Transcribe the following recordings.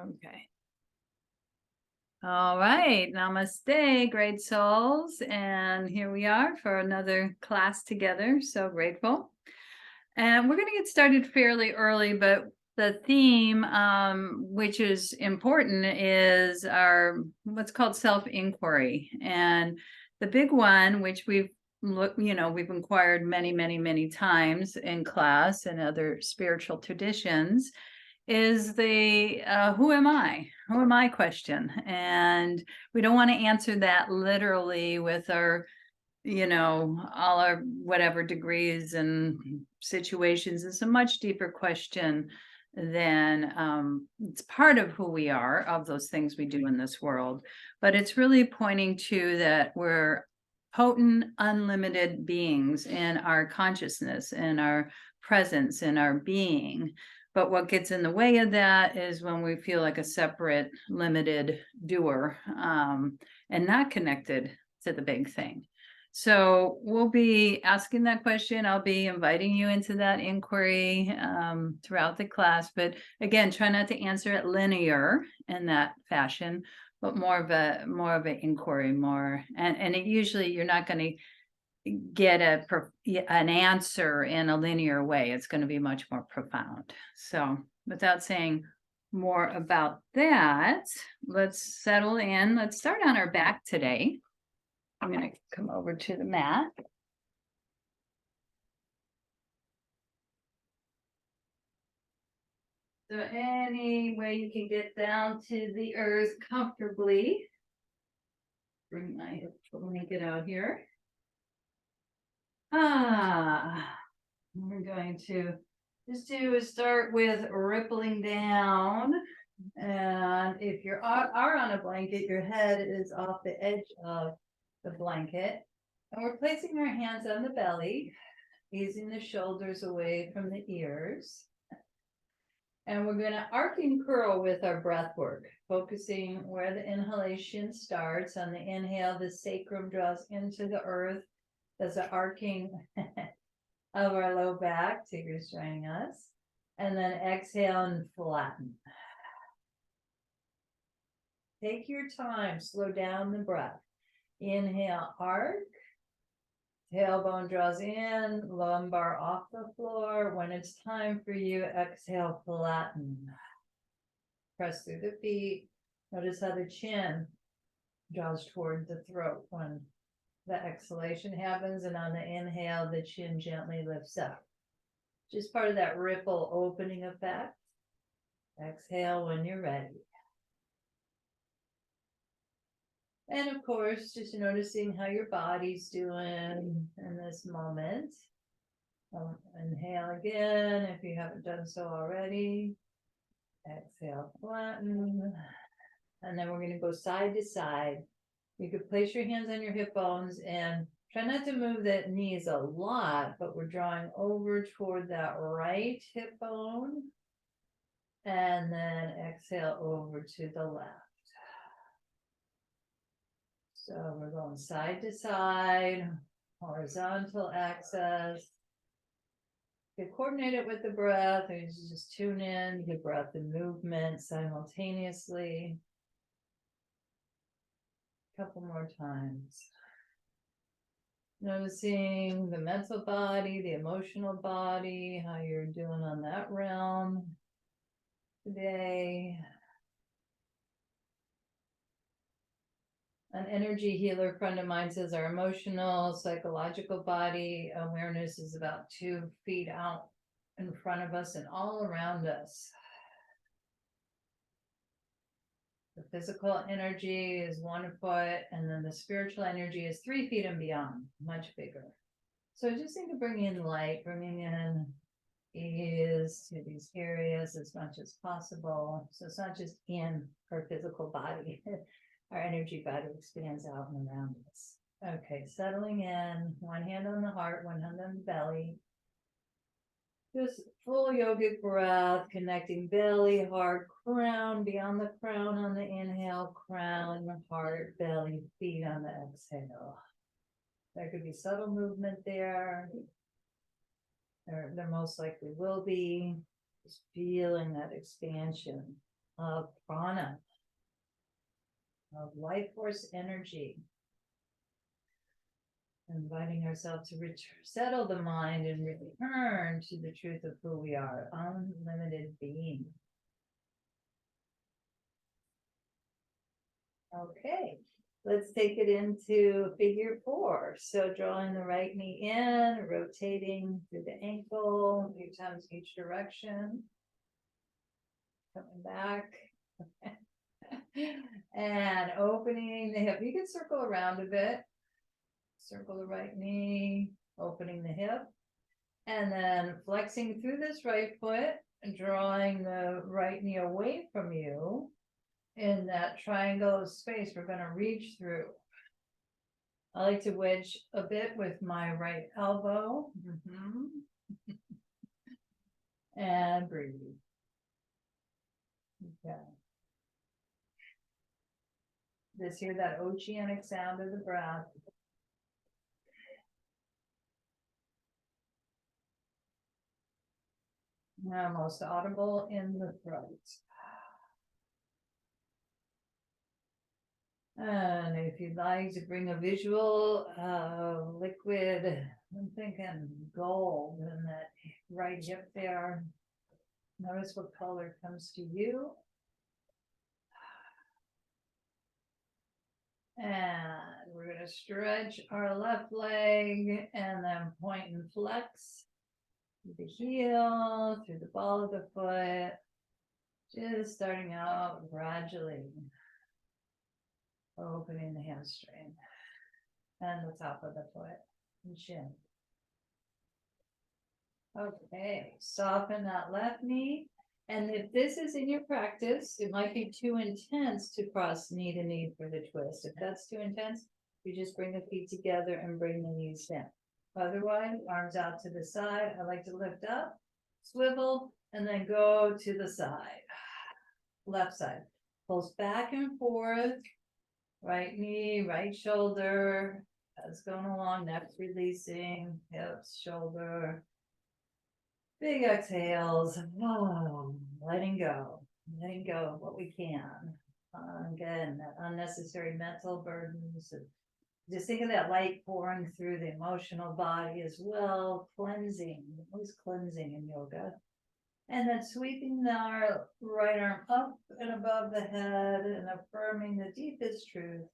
Okay. All right. Namaste, great souls. And here we are for another class together. So grateful. And we're going to get started fairly early, but the theme, which is important, is our what's called self-inquiry. And the big one, which we've inquired many times in class and other spiritual traditions, is the who am I question. And we don't want to answer that literally with our all our whatever degrees and situations. It's a much deeper question than it's part of who we are, of those things we do in this world, but it's really pointing to that we're potent, unlimited beings in our consciousness, in our presence, in our being. But what gets in the way of that is when we feel like a separate, limited doer, and not connected to the big thing. So we'll be asking that question. I'll be inviting you into that inquiry throughout the class. But again, try not to answer it linear in that fashion, but more of an inquiry, and it usually you're not going to get an answer in a linear way. It's going to be much more profound. So without saying more about that, let's settle in. Let's start on our back today. I'm going to come over to the mat. So any way you can get down to the earth comfortably. Bring my blanket out here. We're going to just start with rippling down. And if you are on a blanket, your head is off the edge of the blanket. And we're placing our hands on the belly, easing the shoulders away from the ears. And we're going to arc and curl with our breath work, focusing where the inhalation starts. On the inhale, the sacrum draws into the earth. There's an arcing of our low back. Tigger's joining us. And then exhale and flatten. Take your time. Slow down the breath. Inhale, arc. Tailbone draws in, lumbar off the floor. When it's time for you, exhale, flatten. Press through the feet. Notice how the chin draws toward the throat when the exhalation happens, and on the inhale, the chin gently lifts up. Just part of that ripple opening effect. Exhale when you're ready. And of course, just noticing how your body's doing in this moment. Inhale again if you haven't done so already. Exhale, flatten. And then we're going to go side to side. You could place your hands on your hip bones and try not to move the knees a lot, but we're drawing over toward that right hip bone. And then exhale over to the left. So we're going side to side, horizontal axis. You coordinate it with the breath, or you just tune in the breath and movement simultaneously. A couple more times. Noticing the mental body, the emotional body, how you're doing on that realm today. An energy healer friend of mine says our emotional, psychological body awareness is about 2 feet out in front of us and all around us. The physical energy is 1 foot, and then the spiritual energy is 3 feet and beyond, much bigger. So I just need to bring in light, bringing in ease to these areas as much as possible. So it's not just in our physical body. Our energy body expands out and around us. Okay, settling in. 1 hand on the heart, 1 hand on the belly. Just full yogic breath, connecting belly, heart, crown, beyond the crown on the inhale, crown, heart, belly, feet on the exhale. There could be subtle movement there. There most likely will be. Just feeling that expansion. of prana, of life force energy. Inviting ourselves to settle the mind and return to the truth of who we are, unlimited being. Okay, let's take it into figure 4. So drawing the right knee in, rotating through the ankle, a few times each direction. Coming back. And opening the hip. You can circle around a bit. Circle the right knee, opening the hip. And then flexing through this right foot, and drawing the right knee away from you. In that triangle of space, we're going to reach through. I like to wedge a bit with my right elbow. And breathe. Okay. Just hear that oceanic sound of the breath. Now most audible in the throat. And if you'd like to bring a visual liquid, I'm thinking gold in that right hip there. Notice what color comes to you. And we're going to stretch our left leg and then point and flex through the heel, through the ball of the foot. Just starting out gradually. Opening the hamstring and the top of the foot and shin. Okay, soften that left knee. And if this is in your practice, it might be too intense to cross knee to knee for the twist. If that's too intense, you just bring the feet together and bring the knees down. Otherwise, arms out to the side. I like to lift up, swivel, and then go to the side. Left side. Pulse back and forth. Right knee, right shoulder, that's going along, neck's releasing, hips, shoulder. Big exhales, letting go of what we can. Again, that unnecessary mental burdens. Just think of that light pouring through the emotional body as well, cleansing, always cleansing in yoga. And then sweeping our right arm up and above the head and affirming the deepest truth.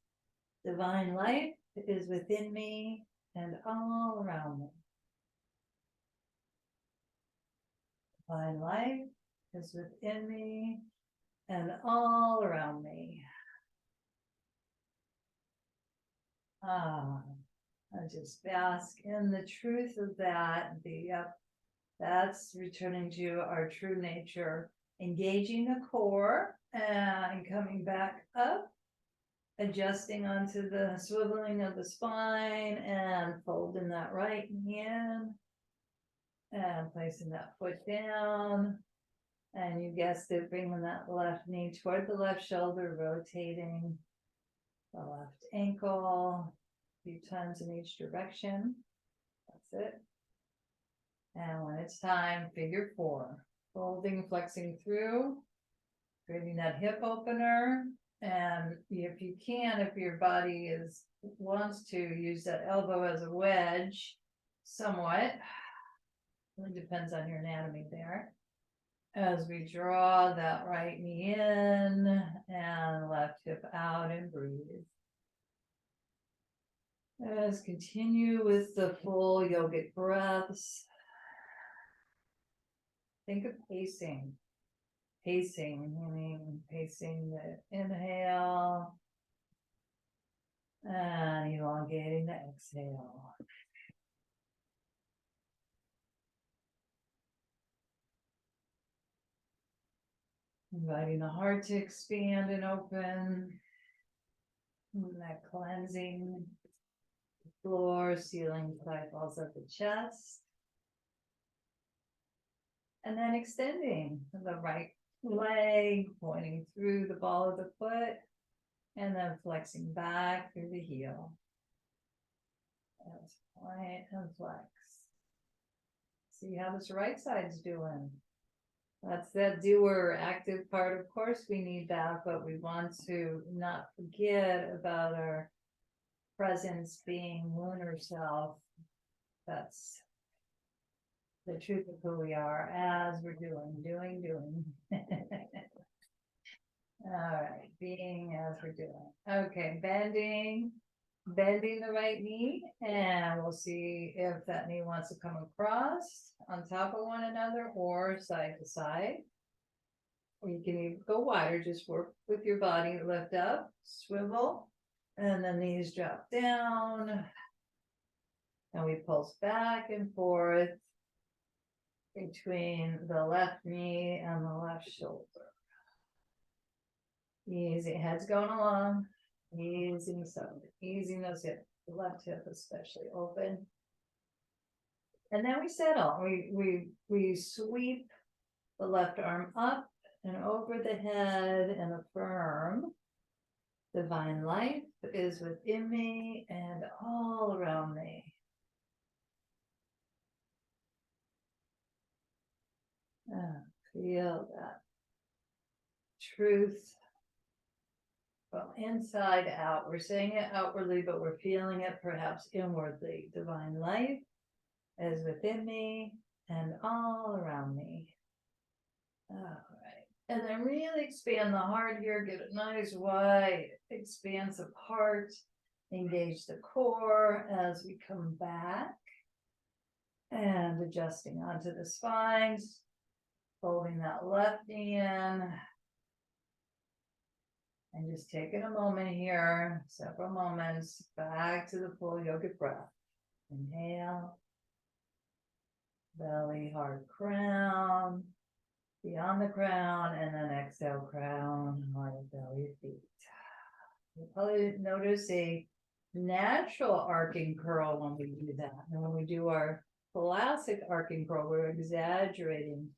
Divine life is within me and all around me. Divine life is within me and all around me. I just bask in the truth of that. That's returning to our true nature, engaging the core and coming back up, adjusting onto the swiveling of the spine and folding that right knee in and placing that foot down. And you guessed it, bringing that left knee toward the left shoulder, rotating the left ankle a few times in each direction. That's it. And when it's time, figure 4, folding, flexing through, creating that hip opener. And if you can, if your body wants to, use that elbow as a wedge somewhat. Really depends on your anatomy there. As we draw that right knee in and left hip out and breathe. Let's continue with the full yogic breaths. Think of pacing. Meaning pacing the inhale and elongating the exhale. Inviting the heart to expand and open. And that cleansing floor, ceiling, thigh balls up the chest. And then extending the right leg, pointing through the ball of the foot, and then flexing back through the heel. That's point and flex. See how this right side's doing. That's that doer active part. Of course, we need that, but we want to not forget about our presence being lunar self. That's the truth of who we are as we're doing. All right, being as we're doing. Okay, bending the right knee, and we'll see if that knee wants to come across on top of one another or side to side. Or you can even go wider, just work with your body, lift up, swivel, and the knees drop down. And we pulse back and forth between the left knee and the left shoulder. Easy, head's going along. Easing those hips, the left hip especially open. And then we settle. We sweep the left arm up and over the head and affirm divine life is within me and all around me. Feel that truth from inside out. We're saying it outwardly, but we're feeling it perhaps inwardly. Divine life is within me and all around me. All right. And then really expand the heart here. Get a nice wide, expansive heart. Engage the core as we come back. And adjusting onto the spines. Folding that left knee in. And just taking a moment here, several moments, back to the full yogic breath. Inhale. Belly, heart, crown. Beyond the crown, and then exhale, crown, heart, belly, feet. You'll probably notice a natural arcing curl when we do that. And when we do our classic arcing curl, we're exaggerating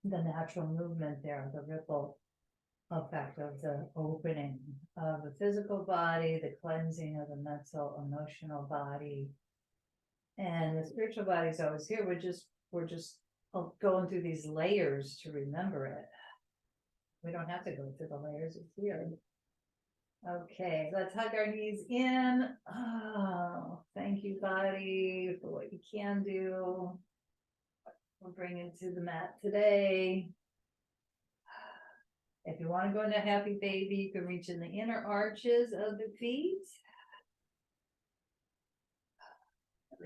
the natural movement there, the ripple effect of the opening of the physical body, the cleansing of the mental, emotional body. And the spiritual body is always here. We're just going through these layers to remember it. We don't have to go through the layers, it's here. Okay, let's hug our knees in. Oh, thank you, body, for what you can do. We'll bring it to the mat today. If you want to go into happy baby, you can reach in the inner arches of the feet.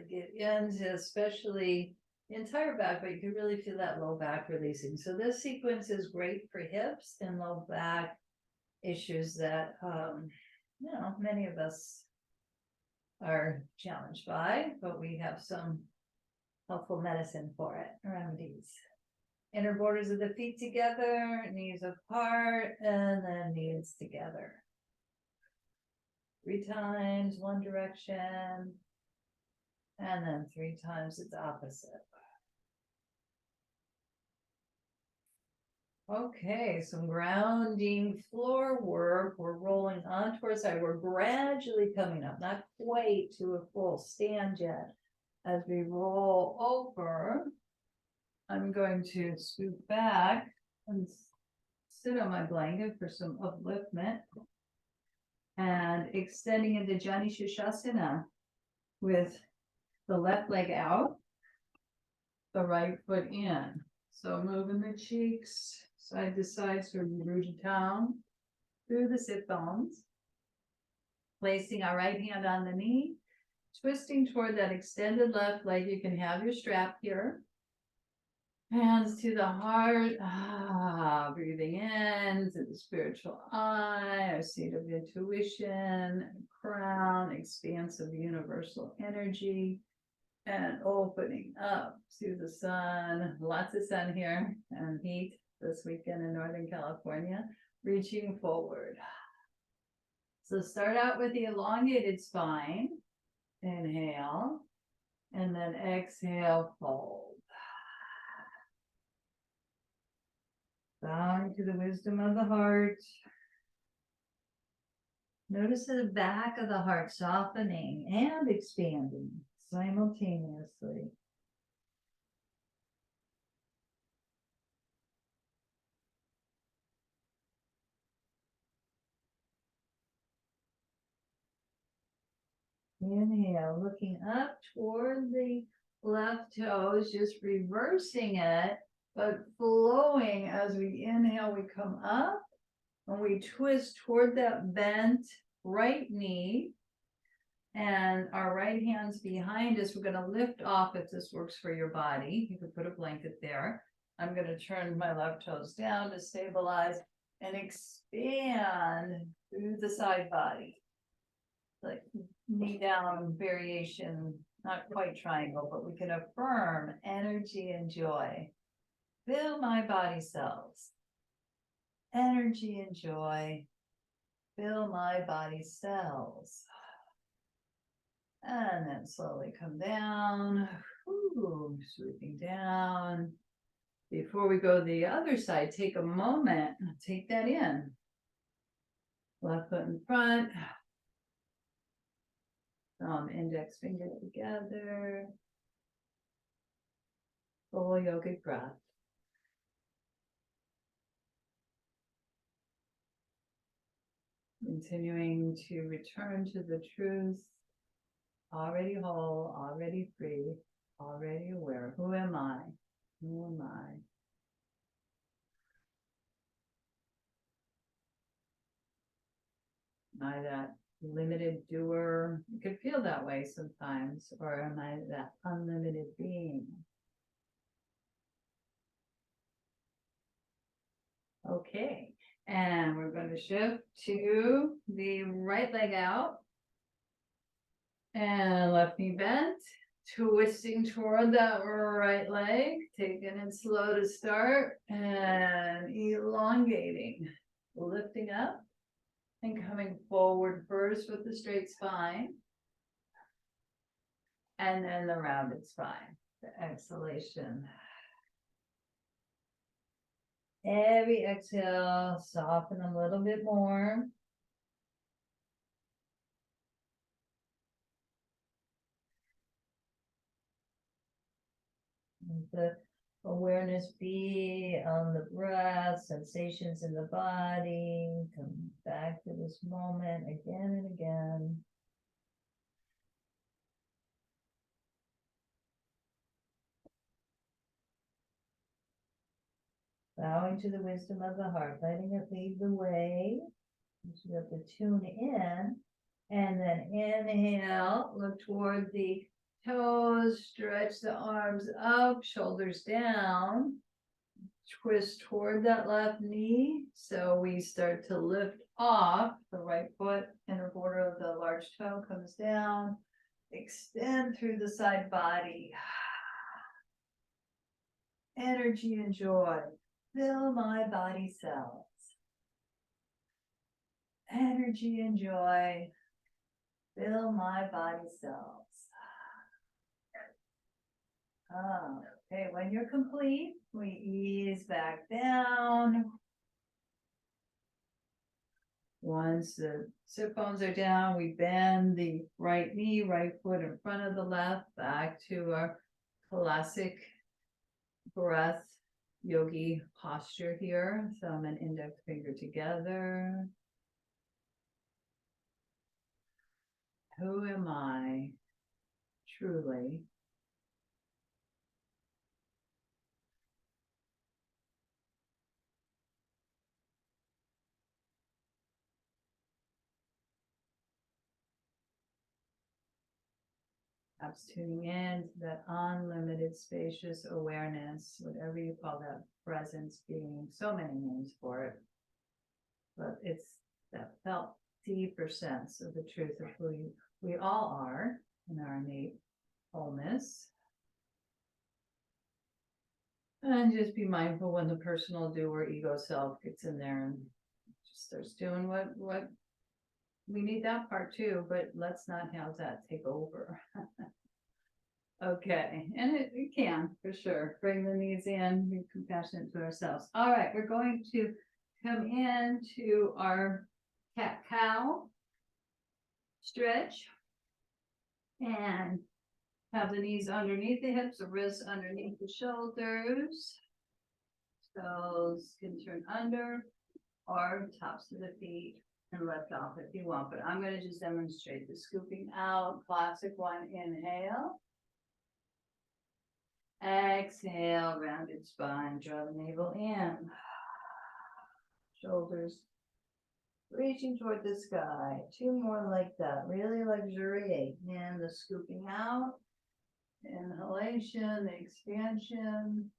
Get into especially the entire back, but you can really feel that low back releasing. So this sequence is great for hips and low back issues that, many of us are challenged by, but we have some helpful medicine for it, remedies. Inner borders of the feet together, knees apart, and then knees together. 3 times, one direction, and then 3 times its opposite. Okay, some grounding floor work. We're rolling onto our side. We're gradually coming up, not quite to a full stand yet. As we roll over, I'm going to scoot back and sit on my blanket for some upliftment. And extending into Jani Shashasana with the left leg out, the right foot in. So moving the cheeks side to side, sort of rooted down through the sit bones. Placing our right hand on the knee, twisting toward that extended left leg. You can have your strap here. Hands to the heart, breathing in to the spiritual eye, our seat of intuition, crown, expansive universal energy, and opening up to the sun. Lots of sun here and heat this weekend in Northern California, reaching forward. So start out with the elongated spine. Inhale, and then exhale, fold. Bowing to the wisdom of the heart. Notice the back of the heart softening and expanding simultaneously. Inhale, looking up toward the left toes, just reversing it, but flowing as we inhale, we come up and we twist toward that bent right knee. And our right hand's behind us. We're going to lift off if this works for your body. You can put a blanket there. I'm going to turn my left toes down to stabilize and expand through the side body. Like knee down variation, not quite triangle, but we can affirm energy and joy. Fill my body cells. Energy and joy. Fill my body cells. And then slowly come down. Ooh, sweeping down. Before we go to the other side, take a moment, take that in. Left foot in front. Index finger together. Full yogic breath. Continuing to return to the truth. Already whole, already free, already aware. Who am I? Who am I? Am I that limited doer? You could feel that way sometimes. Or am I that unlimited being? Okay, and we're going to shift to the right leg out. And left knee bent, twisting toward that right leg, taking it slow to start and elongating, lifting up and coming forward first with the straight spine. And then the rounded spine, the exhalation. Every exhale, soften a little bit more. The awareness be on the breath, sensations in the body. Come back to this moment again and again. Bowing to the wisdom of the heart, letting it lead the way. You have to tune in. And then inhale, look toward the toes, stretch the arms up, shoulders down, twist toward that left knee. So we start to lift off the right foot, inner border of the large toe comes down, extend through the side body. Energy and joy, fill my body cells. Energy and joy, fill my body cells. Okay, when you're complete, we ease back down. Once the sit bones are down, we bend the right knee, right foot in front of the left, back to our classic breath yogi posture here. Thumb and index finger together. Who am I truly? Perhaps tuning in to that unlimited spacious awareness, whatever you call that presence, being so many names for it. But it's that felt deeper sense of the truth of who we all are in our innate wholeness. And just be mindful when the personal doer ego self gets in there and just starts doing what we need that part too, but let's not have that take over. Okay, and it can, for sure. Bring the knees in, be compassionate to ourselves. All right, we're going to come into our cat-cow stretch and have the knees underneath the hips, the wrists underneath the shoulders. Toes can turn under or tops of the feet and lift off if you want, but I'm going to just demonstrate the scooping out. Classic one, inhale. Exhale, rounded spine, draw the navel in. Shoulders reaching toward the sky. 2 more like that. Really luxuriate. And the scooping out. Inhalation, the expansion.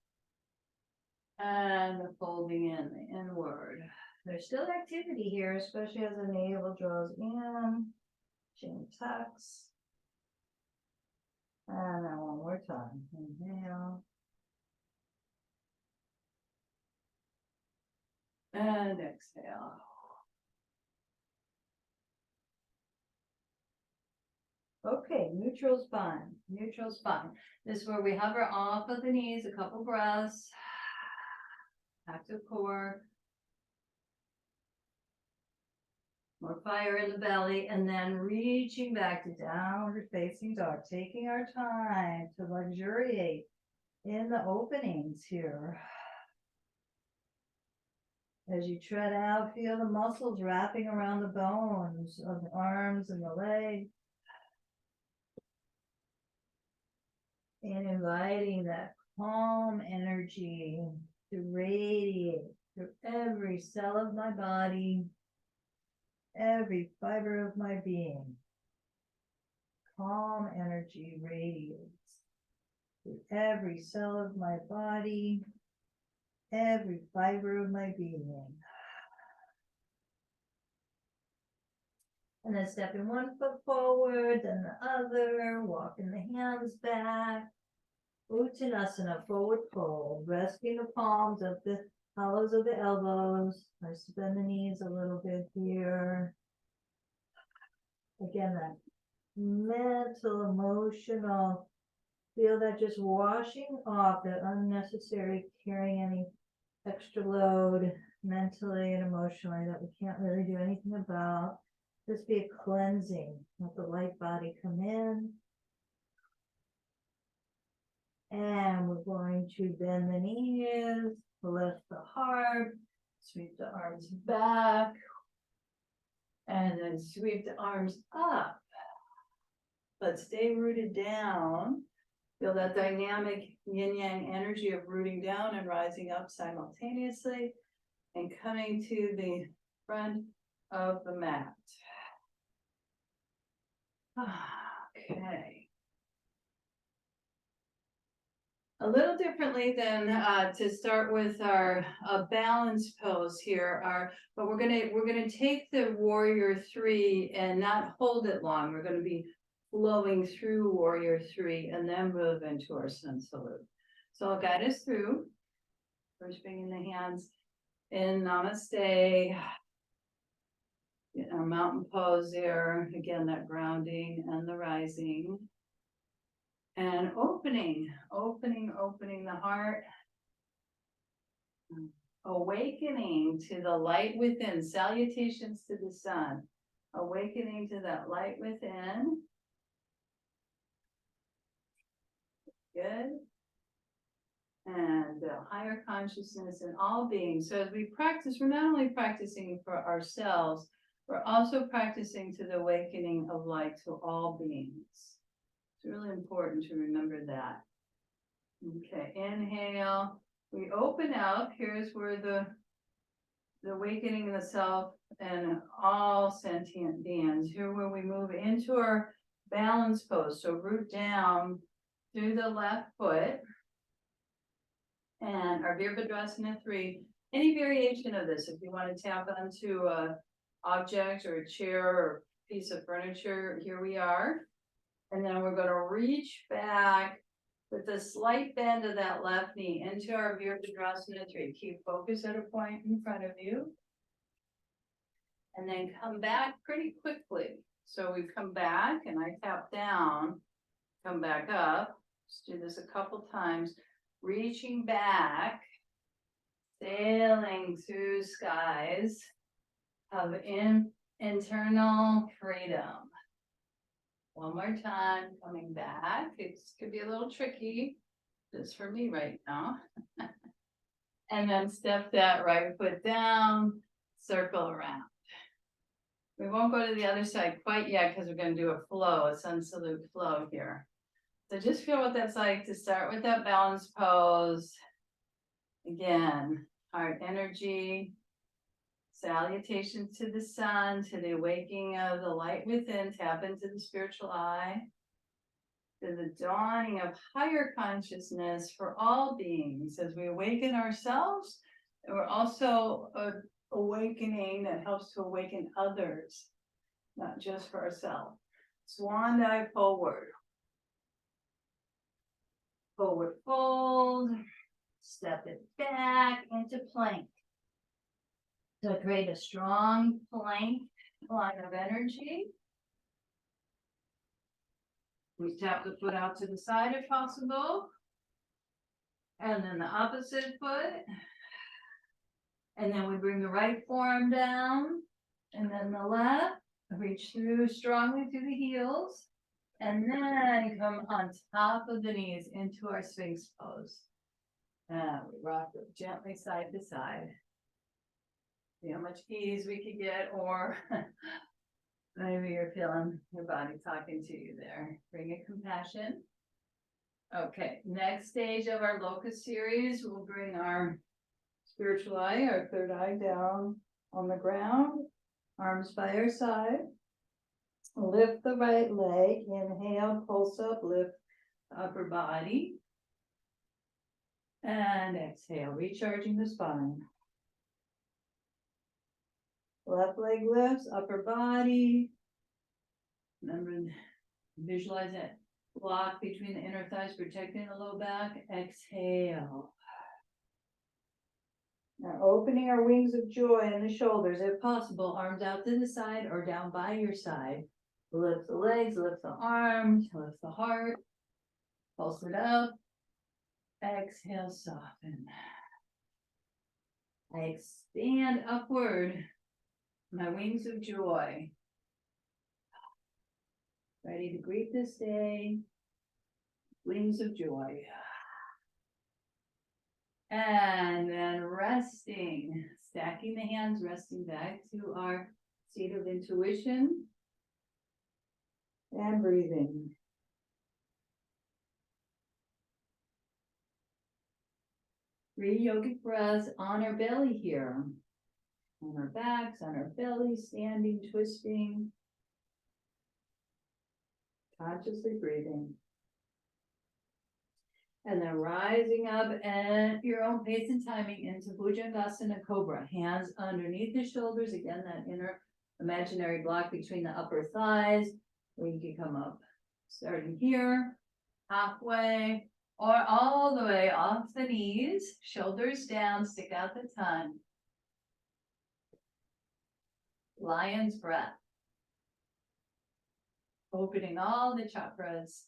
And the folding in, the inward. There's still activity here, especially as the navel draws in. Chin tucks. And then one more time. Inhale. And exhale. Okay, neutral spine, neutral spine. This is where we hover off of the knees, a couple breaths. Active core. More fire in the belly, and then reaching back to downward facing dog, taking our time to luxuriate in the openings here. As you tread out, feel the muscles wrapping around the bones of the arms and the legs. And inviting that calm energy to radiate through every cell of my body, every fiber of my being. Calm energy radiates through every cell of my body, every fiber of my being. And then stepping 1 foot forward, then the other, walking the hands back. Uttanasana, forward fold, resting the palms of the hollows of the elbows. I bend the knees a little bit here. Again, that mental, emotional, feel that just washing off that unnecessary carrying any extra load mentally and emotionally that we can't really do anything about. Just be a cleansing. Let the light body come in. And we're going to bend the knees, lift the heart, sweep the arms back, and then sweep the arms up. But stay rooted down. Feel that dynamic yin-yang energy of rooting down and rising up simultaneously and coming to the front of the mat. Okay. A little differently than to start with our balance pose here. But we're gonna take the warrior 3 and not hold it long. We're gonna be flowing through warrior 3 and then move into our sun salute. So I'll guide us through. First, bringing the hands in Namaste. Our mountain pose there. Again, that grounding and the rising. And opening the heart. Awakening to the light within. Salutations to the sun. Awakening to that light within. Good. And the higher consciousness in all beings. So as we practice, we're not only practicing for ourselves, we're also practicing to the awakening of light to all beings. It's really important to remember that. Okay, inhale. We open up. Here's where the awakening of the self and all sentient beings. Here where we move into our balance pose. So root down through the left foot. And our Virabhadrasana 3. Any variation of this, if you want to tap onto an object or a chair or piece of furniture, here we are. And then we're going to reach back with a slight bend of that left knee into our Virabhadrasana 3. Keep focus at a point in front of you. And then come back pretty quickly. So we come back and I tap down, come back up. Let's do this a couple times. Reaching back, sailing through skies of internal freedom. One more time, coming back. It could be a little tricky, just for me right now. And then step that right foot down, circle around. We won't go to the other side quite yet because we're going to do a flow, a sun salute flow here. So just feel what that's like to start with that balance pose. Again, heart energy, salutations to the sun, to the awakening of the light within, tap into the spiritual eye, to the dawning of higher consciousness for all beings as we awaken ourselves. And we're also awakening that helps to awaken others, not just for ourselves. Swan dive forward. Forward fold. Step it back into plank. To create a strong plank line of energy. We tap the foot out to the side if possible. And then the opposite foot. And then we bring the right forearm down. And then the left. Reach through strongly through the heels. And then come on top of the knees into our Sphinx pose. And we rock it gently side to side. See how much ease we could get, or maybe you're feeling your body talking to you there. Bring it compassion. Okay, next stage of our locust series, we'll bring our spiritual eye, our third eye down on the ground, arms by our side. Lift the right leg, inhale, pulse up, lift the upper body. And exhale, recharging the spine. Left leg lifts, upper body. Remember, visualize that block between the inner thighs, protecting the low back. Exhale. Now opening our wings of joy in the shoulders, if possible, arms out to the side or down by your side. Lift the legs, lift the arms, lift the heart. Pulse it up. Exhale, soften. I expand upward. My wings of joy. Ready to greet this day. Wings of joy. And then resting. Stacking the hands, resting back to our seat of intuition. And breathing. 3 yogic breaths on our belly here. On our backs, on our belly, standing, twisting. Consciously breathing. And then rising up at your own pace and timing into Bhujangasana Cobra. Hands underneath the shoulders. Again, that inner imaginary block between the upper thighs. We can come up starting here, halfway, or all the way off the knees, shoulders down, stick out the tongue. Lion's breath. Opening all the chakras.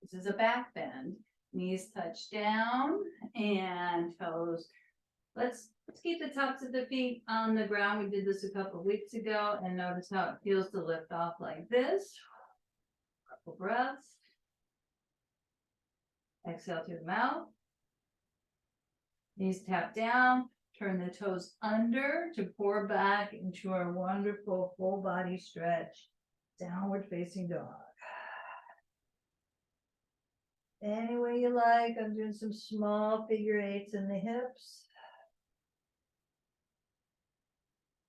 This is a back bend. Knees touch down and toes. Let's keep the tops of the feet on the ground. We did this a couple of weeks ago, and notice how it feels to lift off like this. Couple breaths. Exhale through the mouth. Knees tap down. Turn the toes under to pour back into our wonderful full body stretch. Downward facing dog. Any way you like. I'm doing some small figure eights in the hips.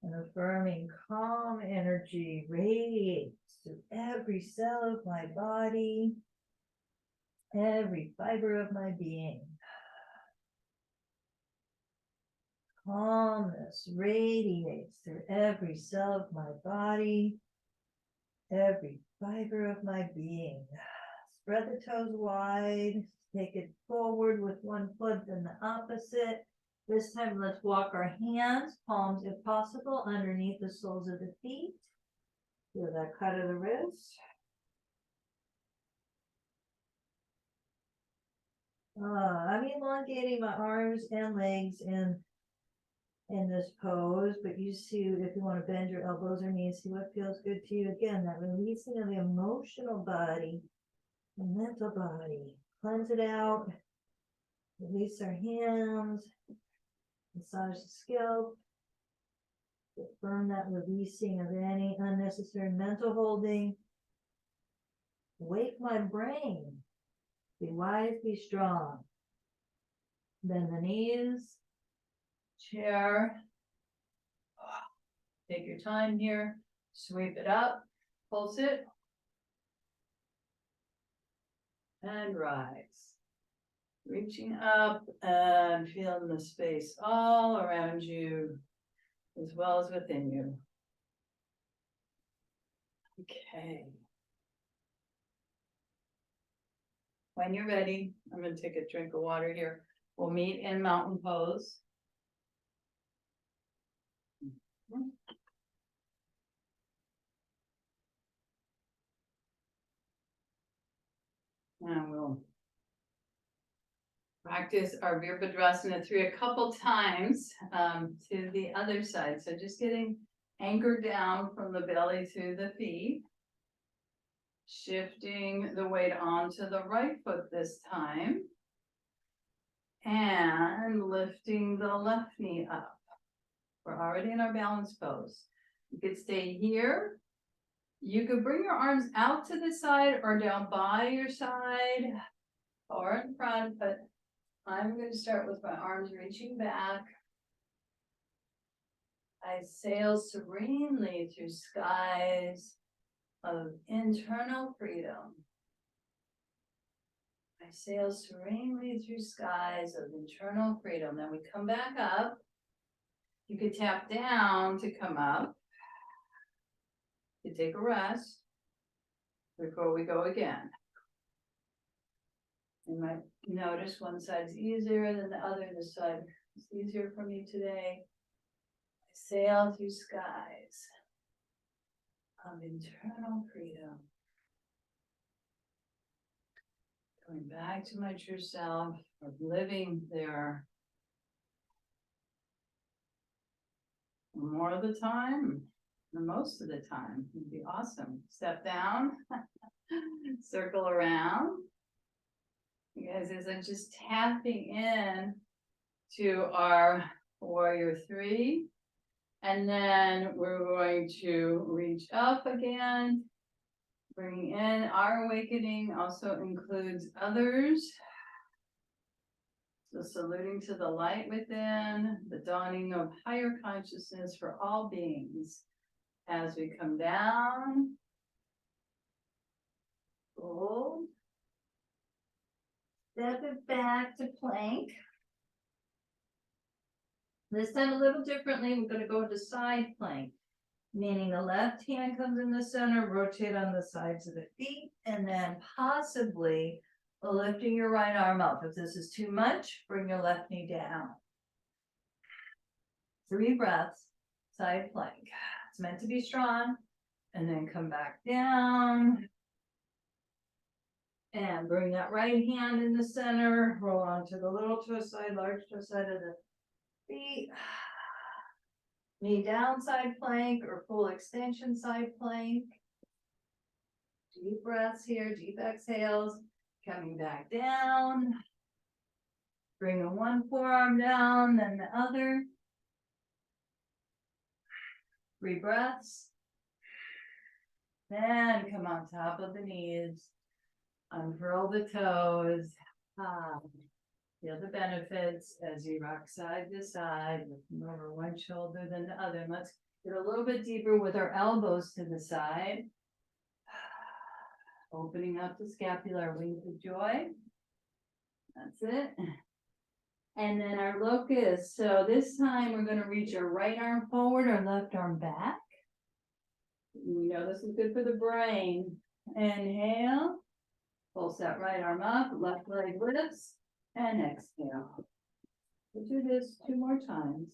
And affirming calm energy radiates through every cell of my body, every fiber of my being. Calmness radiates through every cell of my body, every fiber of my being. Spread the toes wide, take it forward with one foot, then the opposite. This time, let's walk our hands, palms if possible, underneath the soles of the feet. Feel that cut of the wrist. I'm elongating my arms and legs in this pose, but you see if you want to bend your elbows or knees, see what feels good to you. Again, that releasing of the emotional body, the mental body. Cleanse it out. Release our hands. Massage the scalp. Confirm that releasing of any unnecessary mental holding. Wake my brain. Be wise, be strong. Bend the knees. Chair. Take your time here. Sweep it up. Pulse it. And rise. Reaching up and feeling the space all around you, as well as within you. Okay. When you're ready, I'm going to take a drink of water here. We'll meet in mountain pose. And we'll practice our Virabhadrasana 3 a couple times to the other side. So just getting anchored down from the belly to the feet. Shifting the weight onto the right foot this time. And lifting the left knee up. We're already in our balance pose. You could stay here. You could bring your arms out to the side or down by your side or in front, but I'm going to start with my arms reaching back. I sail serenely through skies of internal freedom. I sail serenely through skies of internal freedom. Then we come back up. You could tap down to come up. You take a rest before we go again. You might notice one side's easier than the other. This side is easier for me today. I sail through skies of internal freedom. Going back to my true self, of living there more of the time, or most of the time, would be awesome. Step down, circle around. You guys, as I'm just tapping in to our warrior 3, and then we're going to reach up again, bringing in our awakening, also includes others. So saluting to the light within, the dawning of higher consciousness for all beings. As we come down, hold, step it back to plank. This time a little differently, we're going to go into side plank, meaning the left hand comes in the center, rotate on the sides of the feet, and then possibly lifting your right arm up. If this is too much, bring your left knee down. 3 breaths, side plank. It's meant to be strong. And then come back down. And bring that right hand in the center. Roll onto the little toe side, large toe side of the feet. Knee down, side plank, or full extension side plank. Deep breaths here, deep exhales. Coming back down. Bring one forearm down, then the other. 3 breaths. Then come on top of the knees. Unfurl the toes. Feel the benefits as you rock side to side, looking over one shoulder than the other. And let's get a little bit deeper with our elbows to the side. Opening up the scapular wings of joy. That's it. And then our locust. So this time we're going to reach our right arm forward, our left arm back. You know this is good for the brain. Inhale. Pulse that right arm up, left leg lifts, and exhale. We'll do this 2 more times.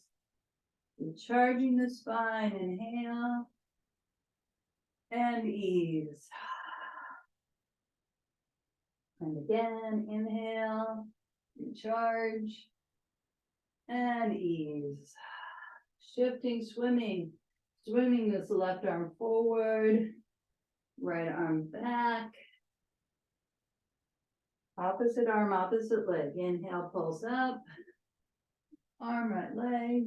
Recharging the spine, inhale, and ease. And again, inhale, recharge, and ease. Shifting, swimming this left arm forward, right arm back. Opposite arm, opposite leg. Inhale, pulse up. Arm, right leg.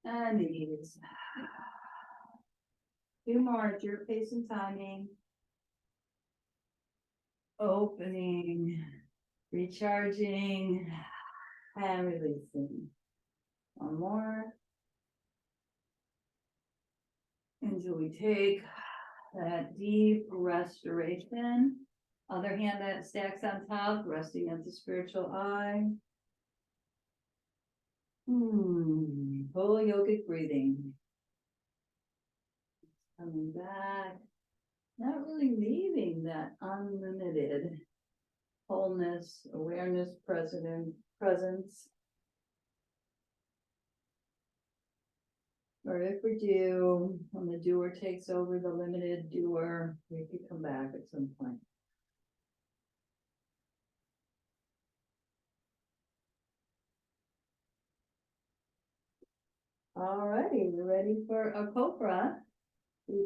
And knees. 2 more at your pace and timing. Opening, recharging, and releasing. 1 more. Until we take that deep restoration. Other hand that stacks on top, resting at the spiritual eye. Full yogic breathing. Coming back. Not really leaving that unlimited wholeness, awareness, presence. Or if we do, when the doer takes over the limited doer, we could come back at some point. Alrighty, we're ready for a cobra.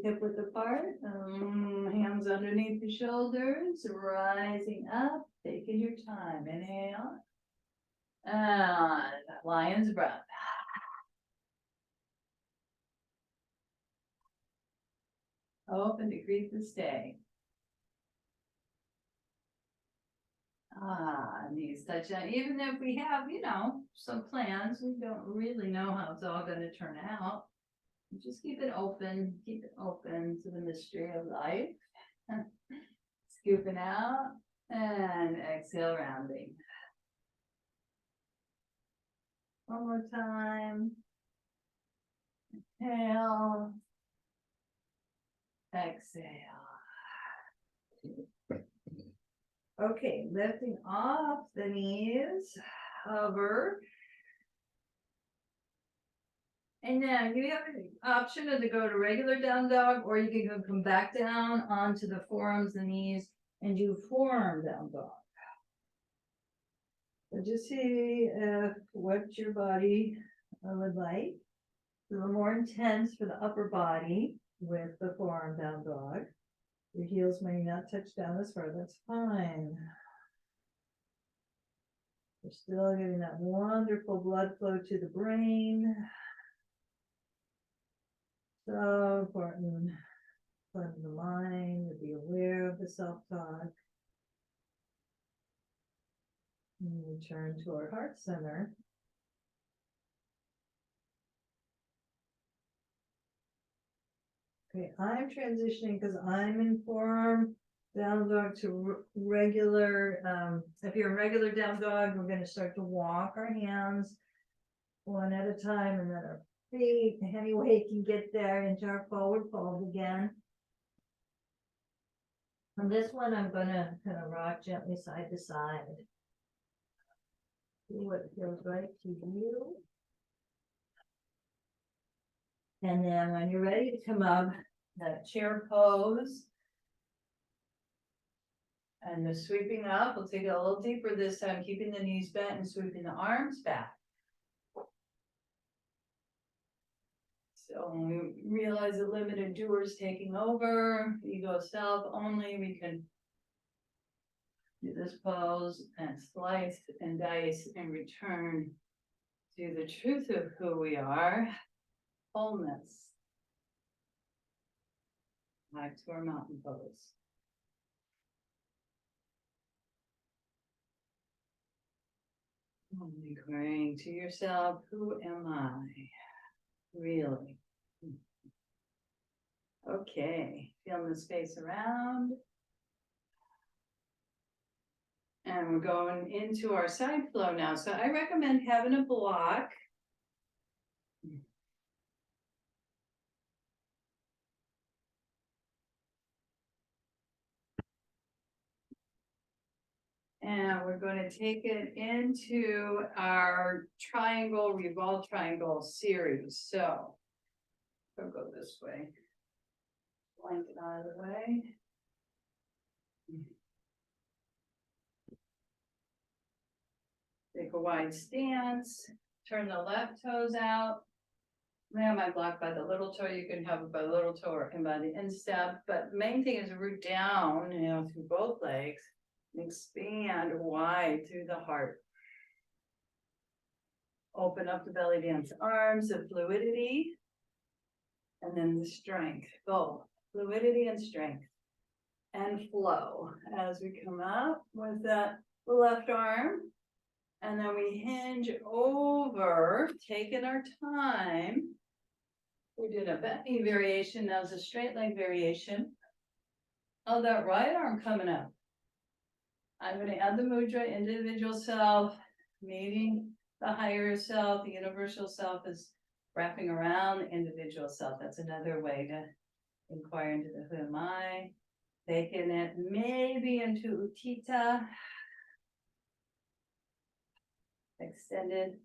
Hip width apart, hands underneath the shoulders, rising up, taking your time. Inhale. And lion's breath. Open to greet the stay. Knees touch down. Even if we have, some plans, we don't really know how it's all going to turn out. Just keep it open to the mystery of life. Scooping out and exhale, rounding. 1 more time. Inhale. Exhale. Okay, lifting off the knees, hover. And now you have an option to go to regular down dog, or you can come back down onto the forearms and knees and do forearm down dog. So just see what your body would like. A little more intense for the upper body with the forearm down dog. Your heels may not touch down as far, that's fine. You're still getting that wonderful blood flow to the brain. So important for the mind to be aware of the self-talk. And return to our heart center. Okay, I'm transitioning because I'm in forearm down dog to regular. If you're in regular down dog, we're going to start to walk our hands one at a time, and then our feet, any way can get there into our forward fold again. On this one, I'm going to kind of rock gently side to side. See what feels right to you. And then when you're ready to come up, that chair pose. And the sweeping up, we'll take it a little deeper this time, keeping the knees bent and sweeping the arms back. So when we realize the limited doers taking over, ego self only, we can do this pose and slice and dice and return to the truth of who we are, wholeness. Back to our mountain pose. Inquiring to yourself, who am I? Really? Okay, feeling the space around. And we're going into our side flow now. So I recommend having a block. And we're going to take it into our triangle, revolve triangle series. So we'll go this way. Blanket out of the way. Take a wide stance. Turn the left toes out. Now my block by the little toe. You can have it by the little toe or by the instep. But the main thing is to root down, through both legs. Expand wide through the heart. Open up the belly dance arms, the fluidity, and then the strength. Both fluidity and strength, and flow as we come up with that left arm. And then we hinge over, taking our time. We did a bending variation, now it's a straight leg variation. Oh, that right arm coming up. I'm going to add the mudra, individual self, meeting the higher self, the universal self is wrapping around the individual self. That's another way to inquire into the who am I. Taking it maybe into Utthita. Extended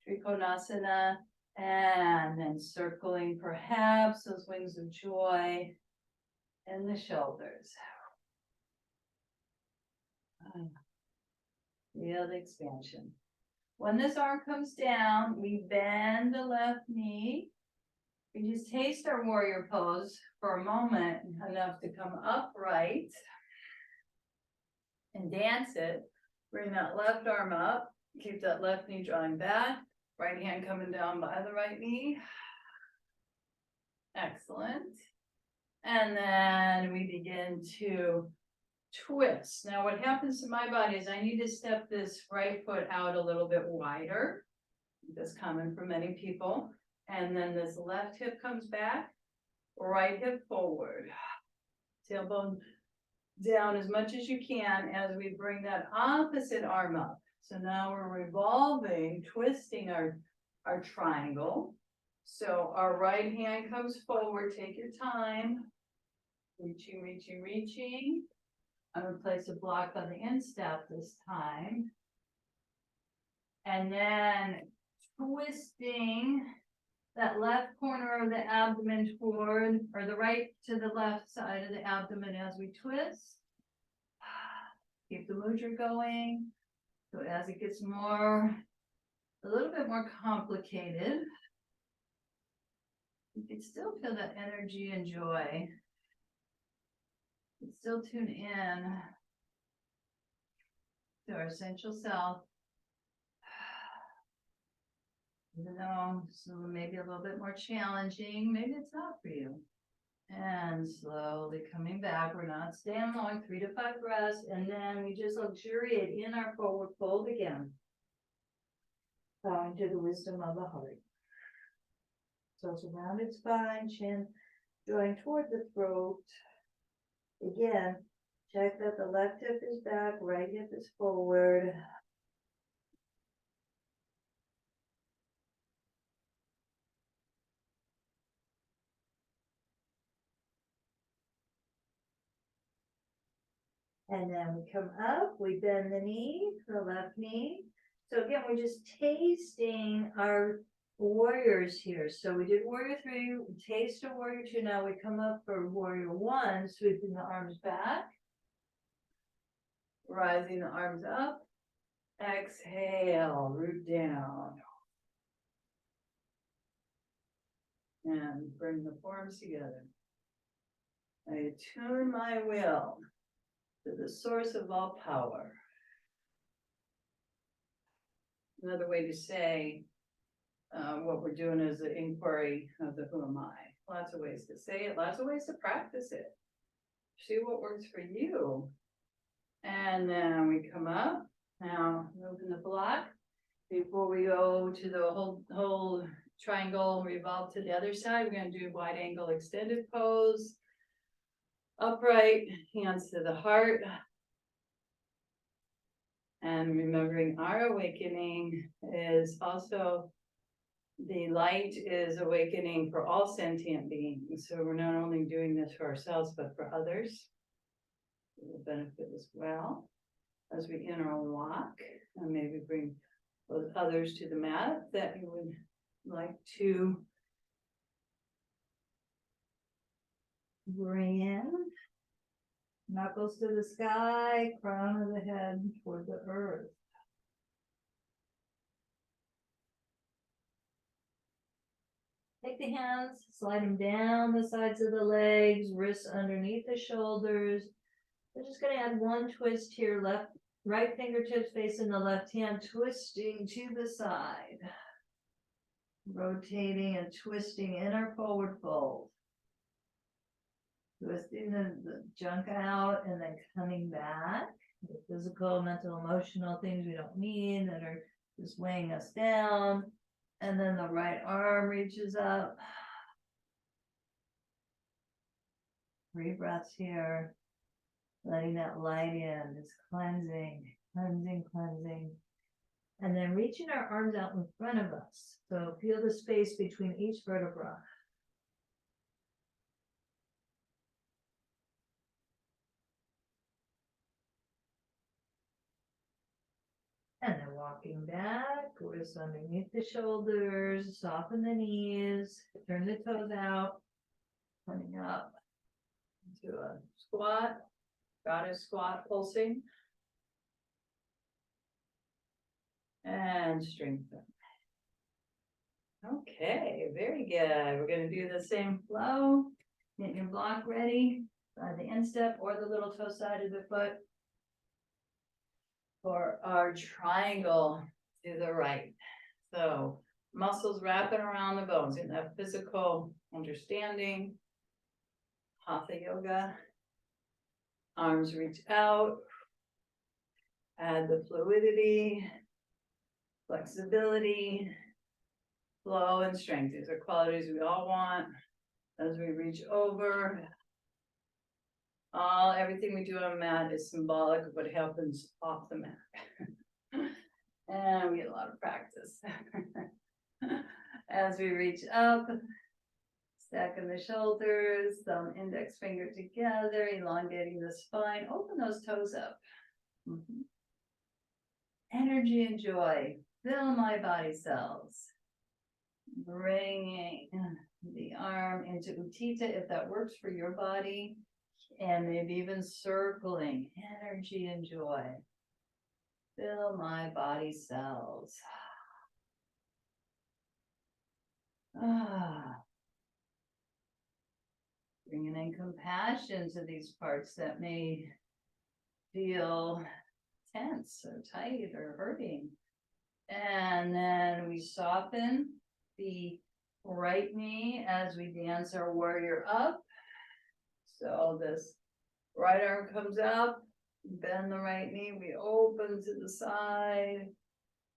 Trikonasana. And then circling perhaps those wings of joy in the shoulders. Feel the expansion. When this arm comes down, we bend the left knee. We just taste our warrior pose for a moment, enough to come upright and dance it. Bring that left arm up. Keep that left knee drawing back. Right hand coming down by the right knee. Excellent. And then we begin to twist. Now what happens to my body is I need to step this right foot out a little bit wider. That's common for many people. And then this left hip comes back, right hip forward. Tailbone down as much as you can as we bring that opposite arm up. So now we're revolving, twisting our triangle. So our right hand comes forward, take your time. Reaching, reaching, reaching. I'm going to place a block on the instep this time. And then twisting that left corner of the abdomen toward, or the right to the left side of the abdomen as we twist. Keep the mudra going. So as it gets a little bit more complicated, you can still feel that energy and joy. You can still tune in to our essential self. Even though some maybe a little bit more challenging, maybe it's not for you. And slowly coming back, we're not staying long, 3 to 5 breaths, and then we just luxuriate in our forward fold again. Bowing to the wisdom of the heart. So it's a rounded spine, chin drawing toward the throat. Again, check that the left hip is back, right hip is forward. And then we come up, we bend the knee, the left knee. So again, we're just tasting our warriors here. So we did warrior 3, we taste a warrior 2. Now we come up for warrior 1, sweeping the arms back. Rising the arms up. Exhale, root down. And bring the forearms together. I attune my will to the source of all power. Another way to say what we're doing is the inquiry of the who am I. Lots of ways to say it, lots of ways to practice it. See what works for you. And then we come up. Now moving the block. Before we go to the whole triangle, revolve to the other side, we're going to do wide angle extended pose. Upright, hands to the heart. And remembering our awakening is also, the light is awakening for all sentient beings. So we're not only doing this for ourselves, but for others. It will benefit as well as we interlock, and maybe bring those others to the mat that you would like to bring in. Knuckles to the sky, crown of the head toward the earth. Take the hands, slide them down the sides of the legs, wrists underneath the shoulders. We're just going to add one twist here, left Right fingertips facing the left hand, twisting to the side. Rotating and twisting in our forward fold. Twisting the junk out and then coming back. The physical, mental, emotional things we don't need that are just weighing us down. And then the right arm reaches up. 3 breaths here. Letting that light in, just cleansing, cleansing, cleansing. And then reaching our arms out in front of us. So feel the space between each vertebra. And then walking back, wrists underneath the shoulders, soften the knees, turn the toes out, coming up into a squat, goddess squat, pulsing. And strengthen. Okay, very good. We're going to do the same flow. Get your block ready by the instep or the little toe side of the foot for our triangle to the right. So muscles wrapping around the bones in that physical understanding. Hatha yoga. Arms reach out. Add the fluidity, flexibility, flow, and strength. These are qualities we all want as we reach over. Everything we do on mat is symbolic of what happens off the mat. And we get a lot of practice. As we reach up, stacking the shoulders, thumb index finger together, elongating the spine, open those toes up. Energy and joy, fill my body cells. Bringing the arm into Utthita if that works for your body. And maybe even circling energy and joy. Fill my body cells. Bringing in compassion to these parts that may feel tense or tight or hurting. And then we soften the right knee as we dance our warrior up. So this right arm comes up, bend the right knee, we open to the side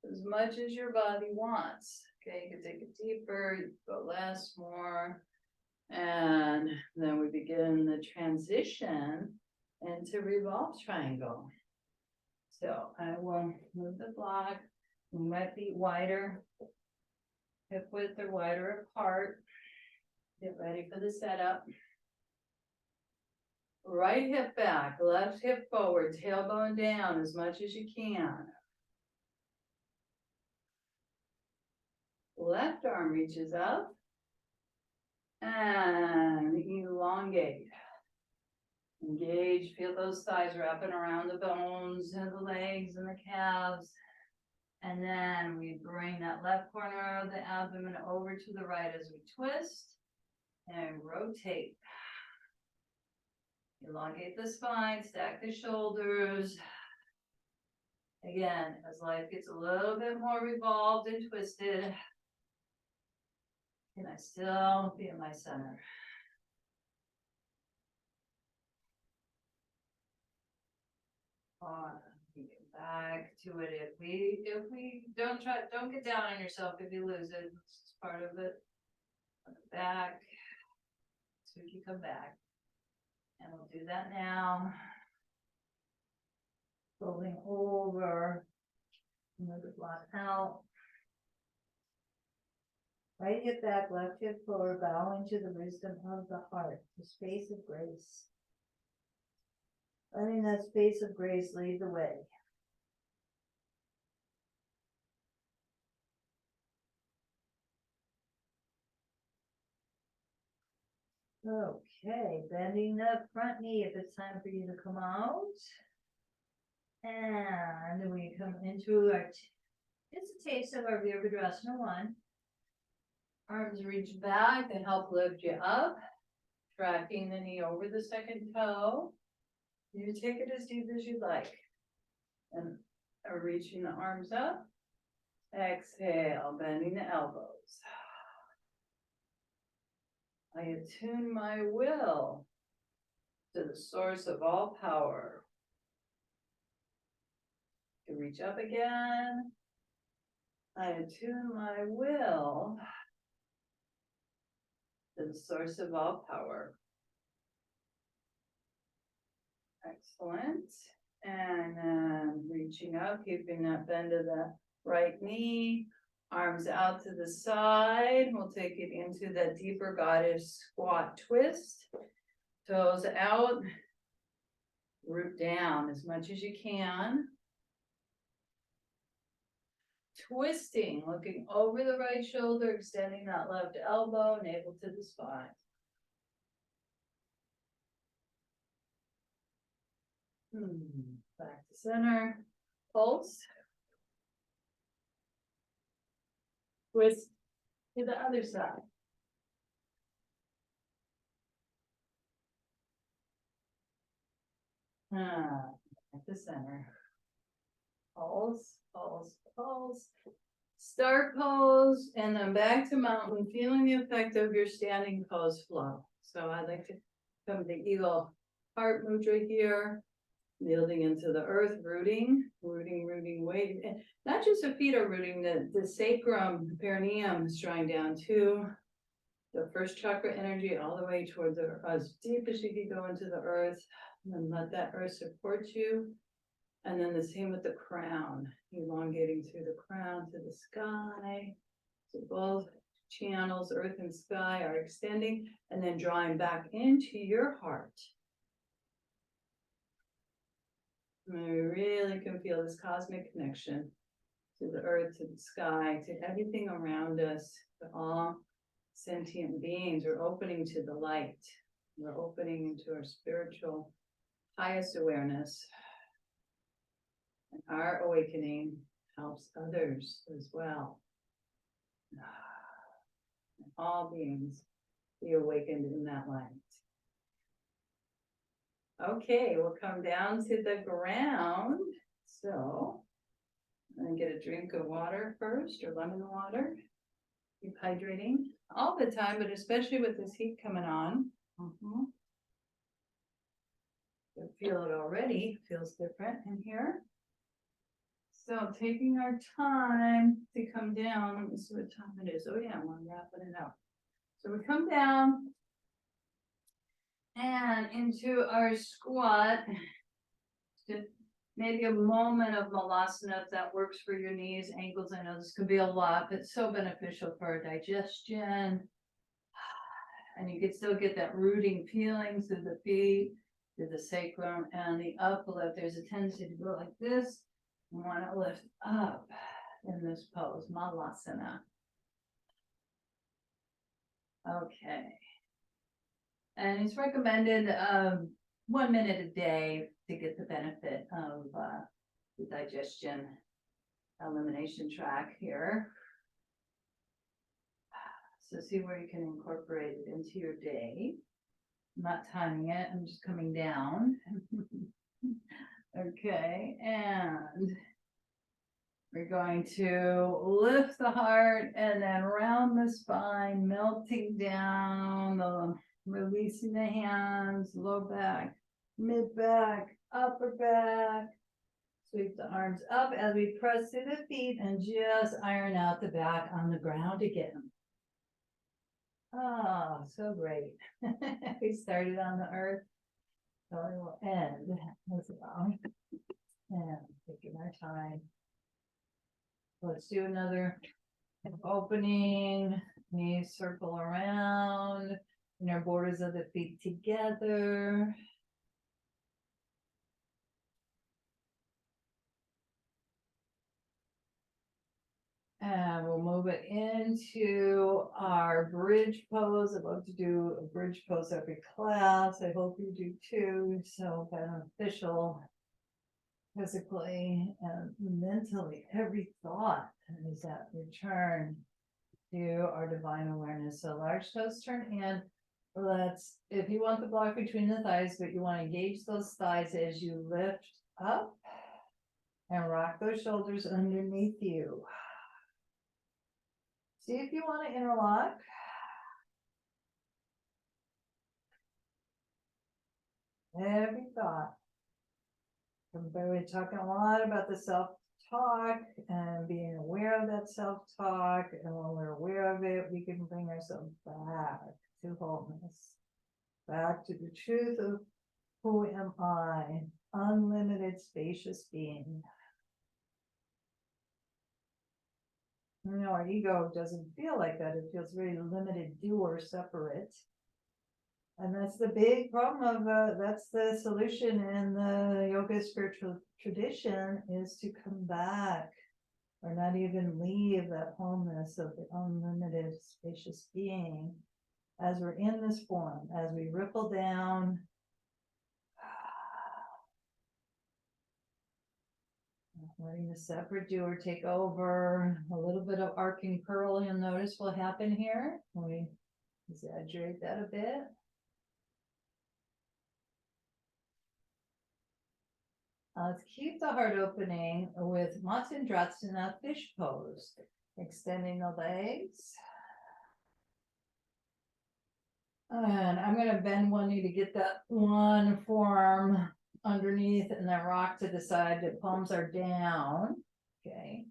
as much as your body wants. Okay, you can take it deeper, you can go less, more. And then we begin the transition into revolve triangle. So I will move the block, my feet wider, hip width or wider apart. Get ready for the setup. Right hip back, left hip forward, tailbone down as much as you can. Left arm reaches up and elongate. Engage, feel those thighs wrapping around the bones and the legs and the calves. And then we bring that left corner of the abdomen over to the right as we twist and rotate. Elongate the spine, stack the shoulders. Again, as life gets a little bit more revolved and twisted, can I still be in my center? We get back to it. If we don't get down on yourself if you lose it. It's part of it. Back. So we can come back. And we'll do that now. Folding over. Move the block out. Right hip back, left hip forward, bowing to the wisdom of the heart, the space of grace. Letting that space of grace lead the way. Okay, bending the front knee if it's time for you to come out. And we come into our, it's a taste of our Virabhadrasana 1. Arms reach back and help lift you up. Tracking the knee over the second toe. You take it as deep as you like. And reaching the arms up. Exhale, bending the elbows. I attune my will to the source of all power. To reach up again. I attune my will to the source of all power. Excellent. And then reaching up, keeping that bend of the right knee, arms out to the side. We'll take it into the deeper goddess squat twist. Toes out, root down as much as you can. Twisting, looking over the right shoulder, extending that left elbow, navel to the spine. Back to center, pulse. Twist to the other side. At the center. Pulse, pulse, pulse. Start pose and then back to mountain, feeling the effect of your standing pose flow. So I'd like to come to the eagle heart mudra here, yielding into the earth, rooting, weight. And not just the feet are rooting, the sacrum, the perineum is drawing down too. The first chakra energy all the way towards as deep as you can go into the earth, and then let that earth support you. And then the same with the crown, elongating through the crown to the sky. So both channels, earth and sky, are extending and then drawing back into your heart. And we really can feel this cosmic connection to the earth, to the sky, to everything around us, to all sentient beings. We're opening to the light. We're opening into our spiritual highest awareness. And our awakening helps others as well. And all beings be awakened in that light. Okay, we'll come down to the ground. So, I'm gonna get a drink of water first, or lemon water. Keep hydrating all the time, but especially with this heat coming on. You feel it already, feels different in here. So taking our time to come down, let me see what time it is. Oh yeah, I'm wrapping it up. So we come down and into our squat. Just maybe a moment of malasana if that works for your knees, ankles. I know this could be a lot, but it's so beneficial for our digestion. And you can still get that rooting feeling through the feet, through the sacrum, and the uplift. There's a tendency to go like this. You want to lift up in this pose, malasana. Okay. And it's recommended 1 minute a day to get the benefit of the digestion elimination track here. So see where you can incorporate it into your day. I'm not timing it, I'm just coming down. Okay, and we're going to lift the heart and then round the spine, melting down, releasing the hands, low back, mid back, upper back. Sweep the arms up as we press to the feet and just iron out the back on the ground again. Oh, so great. We started on the earth, so we will end as well. And taking our time. Let's do another opening, knees circle around, inner borders of the feet together. And we'll move it into our bridge pose. I love to do a bridge pose every class. I hope you do too. So beneficial physically and mentally. Every thought is that return to our divine awareness. So large toes turn in. Let's, if you want the block between the thighs, but you want to engage those thighs as you lift up And rock those shoulders underneath you. See if you want to interlock. Every thought. We're talking a lot about the self-talk and being aware of that self-talk. And when we're aware of it, we can bring ourselves back to wholeness. Back to the truth of who am I? Unlimited, spacious being. You know, our ego doesn't feel like that. It feels very limited, doer, separate. And that's the big problem of, that's the solution in the yoga spiritual tradition, is to come back or not even leave that wholeness of the unlimited, spacious being as we're in this form, as we ripple down. Letting the separate doer take over. A little bit of arcing curl, you'll notice, will happen here. We exaggerate that a bit. Let's keep the heart opening with Matsyendratsana fish pose. Extending the legs. And I'm going to bend one knee to get that one forearm underneath and then rock to the side. The palms are down. Okay.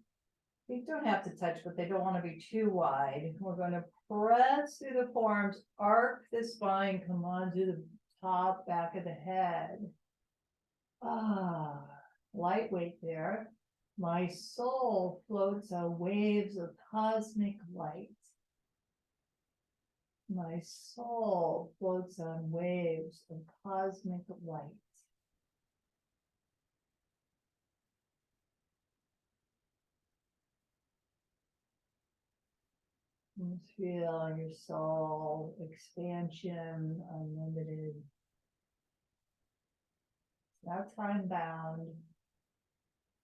Feet don't have to touch, but they don't want to be too wide. We're going to press through the forearms, arc the spine, come on to the top, back of the head. Lightweight there. My soul floats on waves of cosmic light. My soul floats on waves of cosmic light. Just feel your soul expansion, unlimited. It's not time bound.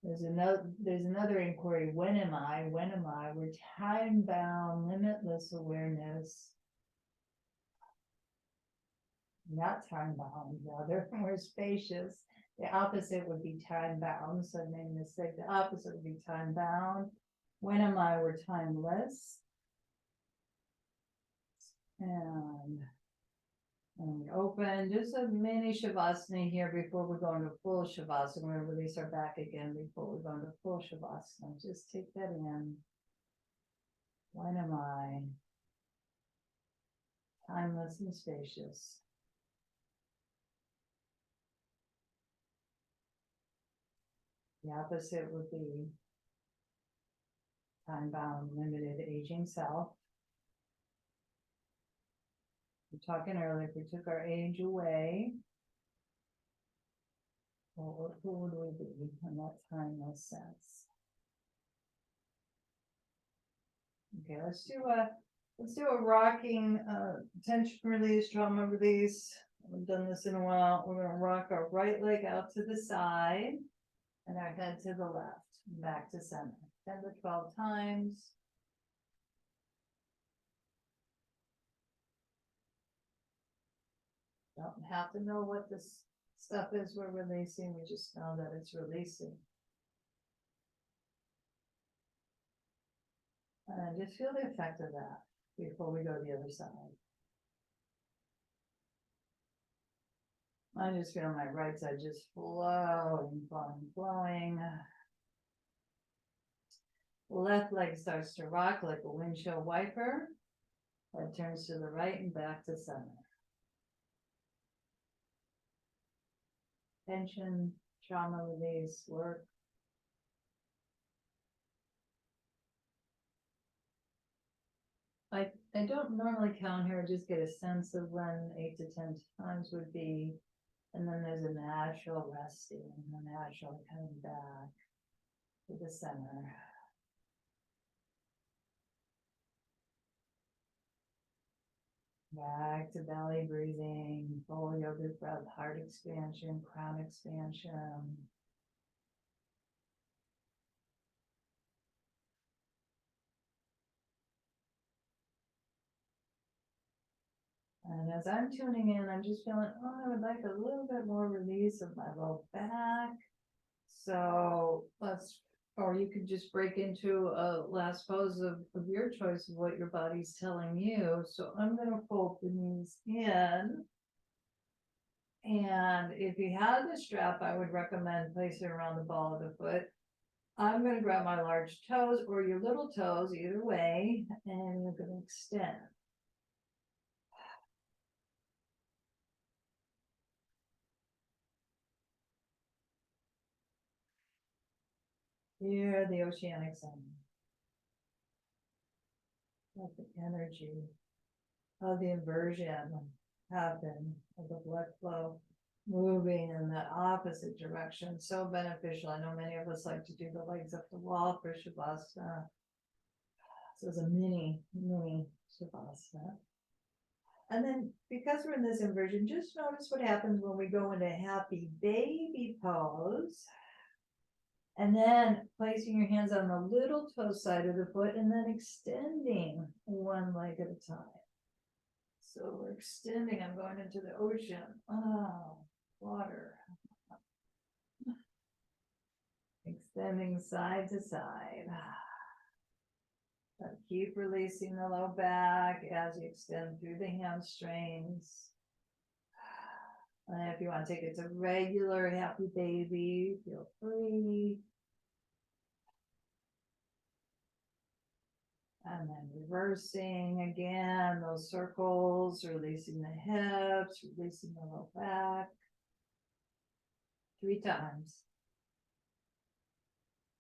There's another inquiry. When am I? When am I? We're time bound, limitless awareness. Not time bound, rather. We're spacious. The opposite would be time bound. So I made a mistake. The opposite would be time bound. When am I? We're timeless. And we open just a mini shavasana here before we go into full shavasana. We're going to release our back again before we go into full shavasana. Just take that in. When am I? Timeless and spacious. The opposite would be time-bound, limited, aging self. We were talking earlier, if we took our age away, well, who would we be in that timeless sense? Okay, let's do a rocking tension release, trauma release. We've done this in a while. We're going to rock our right leg out to the side and our head to the left, back to center. 10 to 12 times. Don't have to know what this stuff is we're releasing. We just know that it's releasing. And just feel the effect of that before we go to the other side. I just feel my right side just flowing, flowing, flowing. Left leg starts to rock like a windshield wiper. Head turns to the right and back to center. Tension, trauma release, work. I don't normally count here, just get a sense of when 8 to 10 times would be. And then there's a natural resting, a natural coming back to the center. Back to belly breathing, full yogic breath, heart expansion, crown expansion. And as I'm tuning in, I'm just feeling, oh, I would like a little bit more release of my low back, So let's, or you could just break into a last pose of your choice of what your body's telling you. So I'm gonna fold the knees in. And if you had the strap, I would recommend placing it around the ball of the foot. I'm gonna grab my large toes or your little toes, either way, and you're gonna extend. Hear the oceanic sound. Let the energy of the inversion happen, of the blood flow moving in the opposite direction. So beneficial. I know many of us like to do the legs up the wall for Shavasana. So it's a mini Shavasana. And then because we're in this inversion, just notice what happens when we go into happy baby pose. And then placing your hands on the little toe side of the foot and then extending one leg at a time. So we're extending, I'm going into the ocean. Oh, water. Extending side to side. But keep releasing the low back as you extend through the hamstrings. And if you want to take it to regular happy baby, feel free. And then reversing again, those circles, releasing the hips, releasing the low back. 3 times.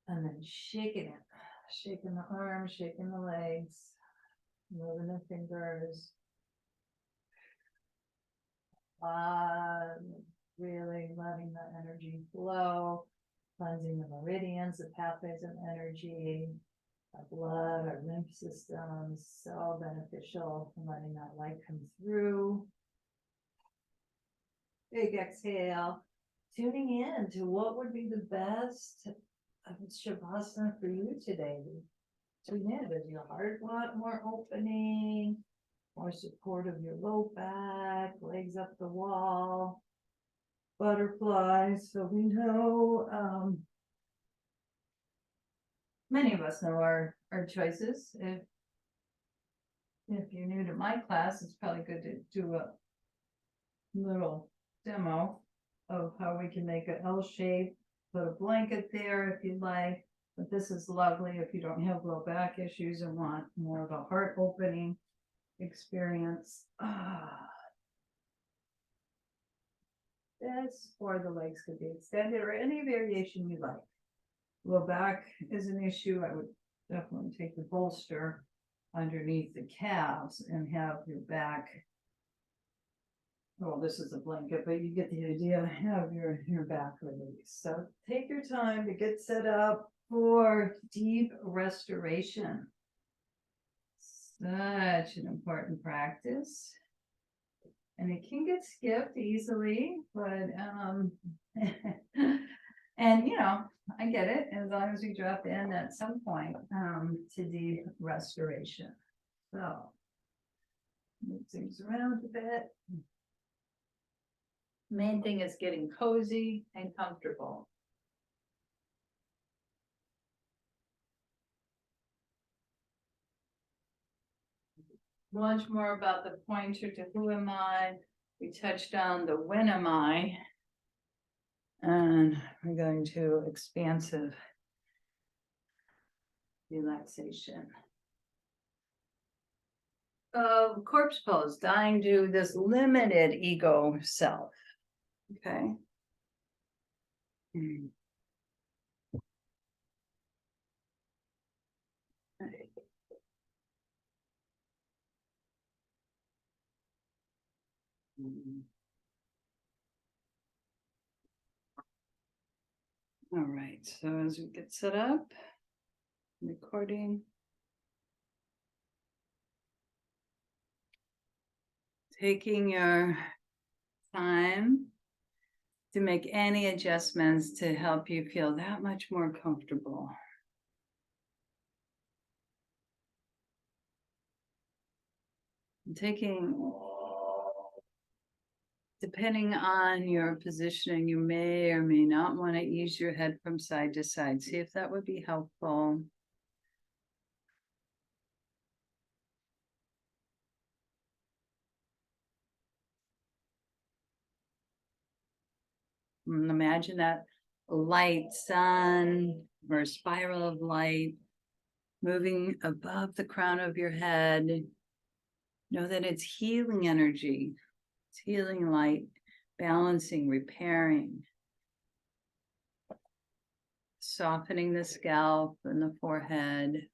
And then shaking it, shaking the arms, shaking the legs, moving the fingers. Really letting the energy flow, cleansing the meridians, the pathways of energy, our blood, our lymph systems, so beneficial for letting that light come through. Big exhale, tuning in to what would be the best Shavasana for you today. Tune in, does your heart want more opening? More support of your low back, legs up the wall, butterflies. So we know, many of us know our choices. If you're new to my class, it's probably good to do a little demo of how we can make an L shape. Put a blanket there if you'd like. But this is lovely if you don't have low back issues and want more of a heart opening experience. This, or the legs could be extended, or any variation you like. Low back is an issue. I would definitely take the bolster underneath the calves and have your back. Well, this is a blanket, but you get the idea. Have your back released. So take your time to get set up for deep restoration. Such an important practice. And it can get skipped easily, but and you know, I get it as long as we drop in at some point to deep restoration. So move things around a bit. Main thing is getting cozy and comfortable. Much more about the pointer to who am I. We touched on the when am I. And we're going to expansive relaxation. Corpse pose, dying to this limited ego self. Okay. All right, so as we get set up, recording. Taking your time to make any adjustments to help you feel that much more comfortable. Taking Depending on your positioning, you may or may not want to ease your head from side to side. See if that would be helpful. And imagine that light sun or a spiral of light moving above the crown of your head. Know that it's healing energy. It's healing light, balancing, repairing, softening the scalp and the forehead.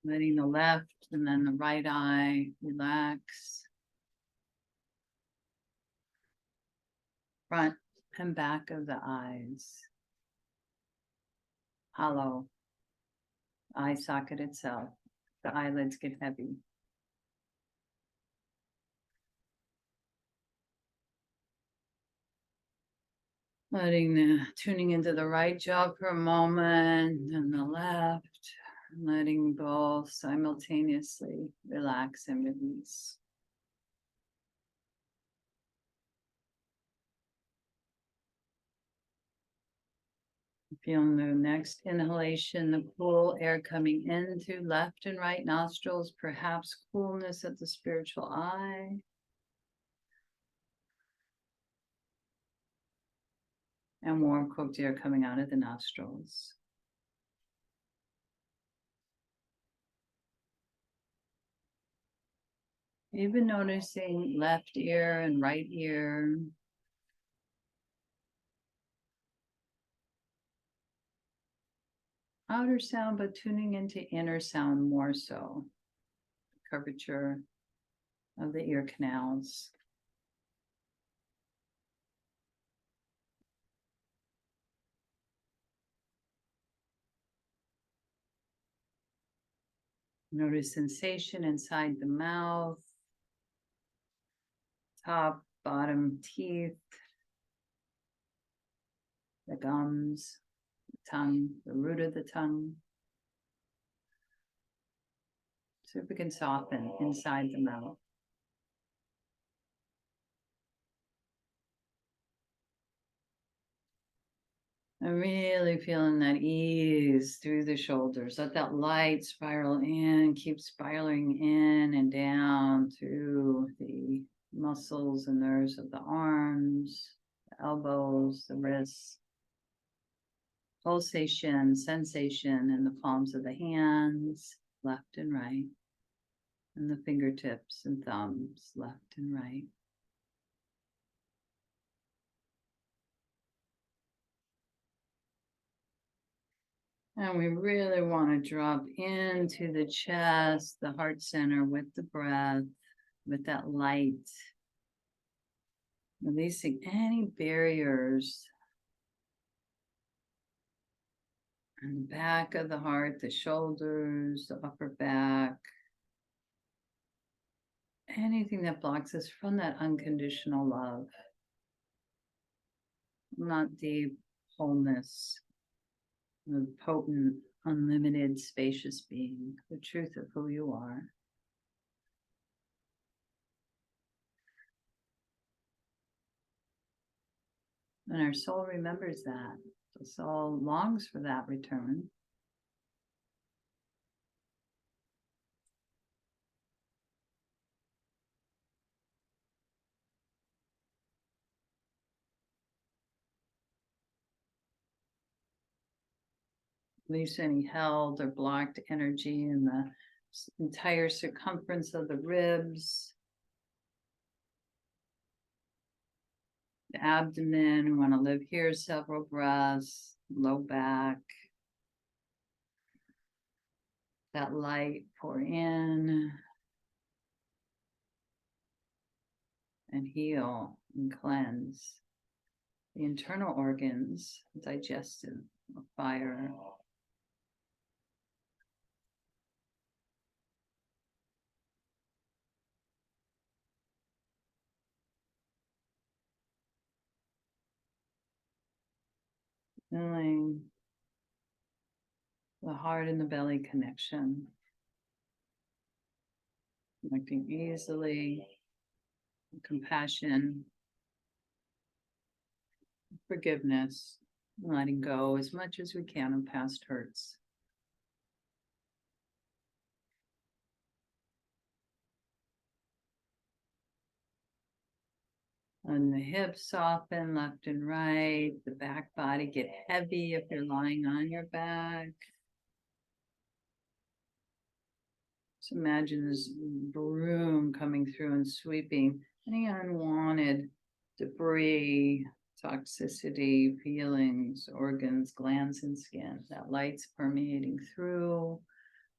Letting the left and then the right eye relax. Front and back of the eyes. Hollow. Eye socket itself. The eyelids get heavy. Tuning into the right jaw for a moment and the left. Letting both simultaneously relax and release. Feeling the next inhalation, the cool air coming in through left and right nostrils, perhaps coolness at the spiritual eye. And warm cooked air coming out of the nostrils. Even noticing left ear and right ear. Outer sound, but tuning into inner sound more so. Curvature of the ear canals. Notice sensation inside the mouth, top, bottom teeth, the gums, the tongue, the root of the tongue. See if we can soften inside the mouth. I'm really feeling that ease through the shoulders. Let that light spiral in, keep spiraling in and down through the muscles and nerves of the arms, the elbows, the wrists. Pulsation, sensation in the palms of the hands, left and right, and the fingertips and thumbs, left and right. And we really want to drop into the chest, the heart center with the breath, with that light. Releasing any barriers. And the back of the heart, the shoulders, the upper back. Anything that blocks us from that unconditional love. Not deep wholeness. The potent, unlimited, spacious being, the truth of who you are. And our soul remembers that. The soul longs for that return. Release any held or blocked energy in the entire circumference of the ribs. The abdomen, we want to live here several breaths, low back. That light pour in and heal and cleanse the internal organs, digestive, fire. Feeling the heart and the belly connection. connecting easily, compassion, forgiveness, letting go as much as we can of past hurts. And the hips soften left and right, the back body get heavy if you're lying on your back. So imagine this broom coming through and sweeping any unwanted debris, toxicity, feelings, organs, glands, and skin. That light's permeating through,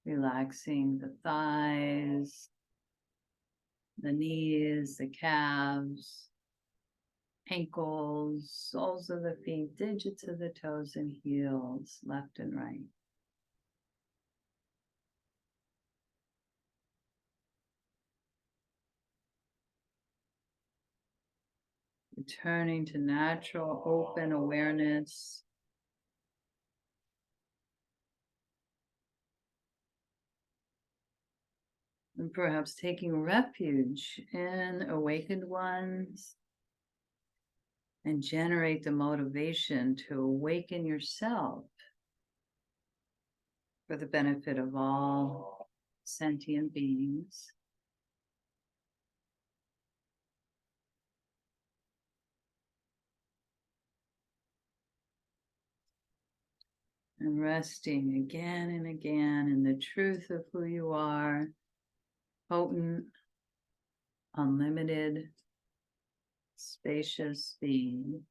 relaxing the thighs, the knees, the calves, ankles, soles of the feet, digits of the toes and heels, left and right. Returning to natural, open awareness. And perhaps taking refuge in awakened ones and generate the motivation to awaken yourself for the benefit of all sentient beings. And resting again and again in the truth of who you are, potent, unlimited, spacious being.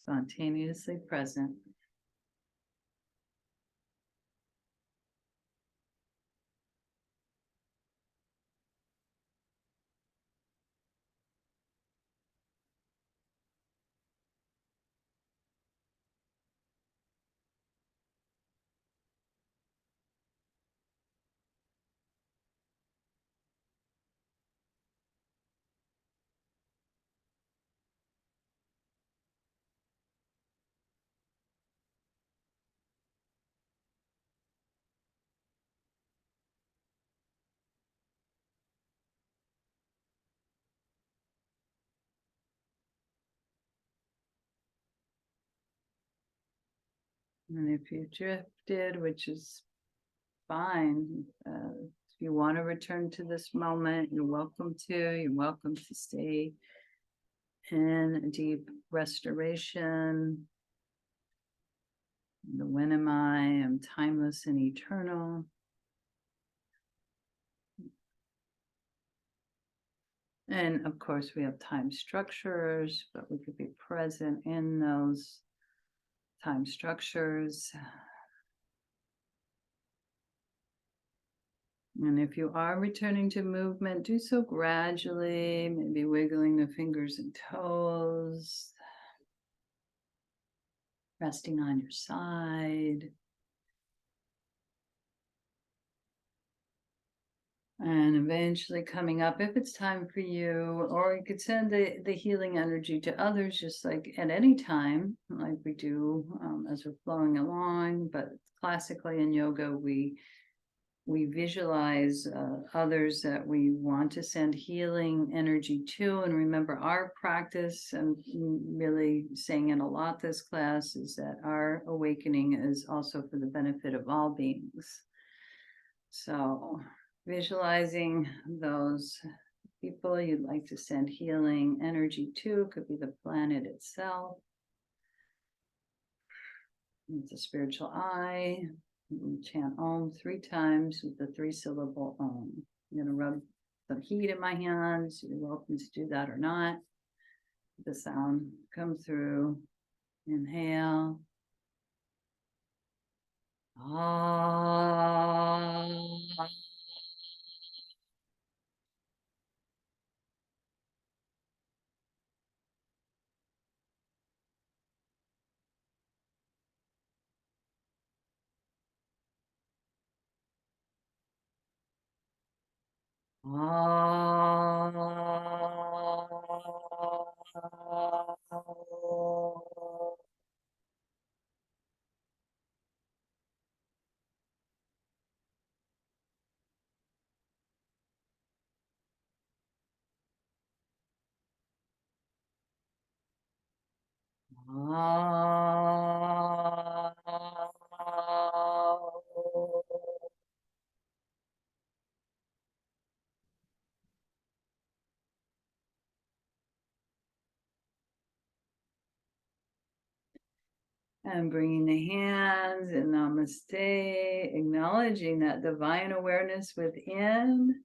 Spontaneously present. And if you drifted, which is fine, if you want to return to this moment, you're welcome to. You're welcome to stay in a deep restoration. The when am I am timeless and eternal. And of course, we have time structures, but we could be present in those time structures. And if you are returning to movement, do so gradually, maybe wiggling the fingers and toes, resting on your side. And eventually coming up, if it's time for you, or you could send the healing energy to others, just like at any time, like we do as we're flowing along. But classically in yoga, we visualize others that we want to send healing energy to. And remember, our practice, and really saying it a lot this class, is that our awakening is also for the benefit of all beings. So visualizing those people you'd like to send healing energy to, could be the planet itself. It's a spiritual eye. We chant Om 3 times with the 3-syllable Om. I'm going to rub some heat in my hands. You're welcome to do that or not. The sound come through. Inhale. Ah. Ah. And bringing the hands in namaste, acknowledging that divine awareness within,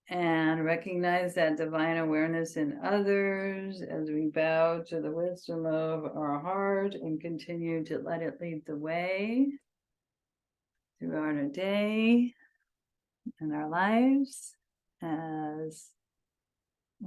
and recognize that divine awareness in others as we bow to the wisdom of our heart and continue to let it lead the way throughout our day and our lives as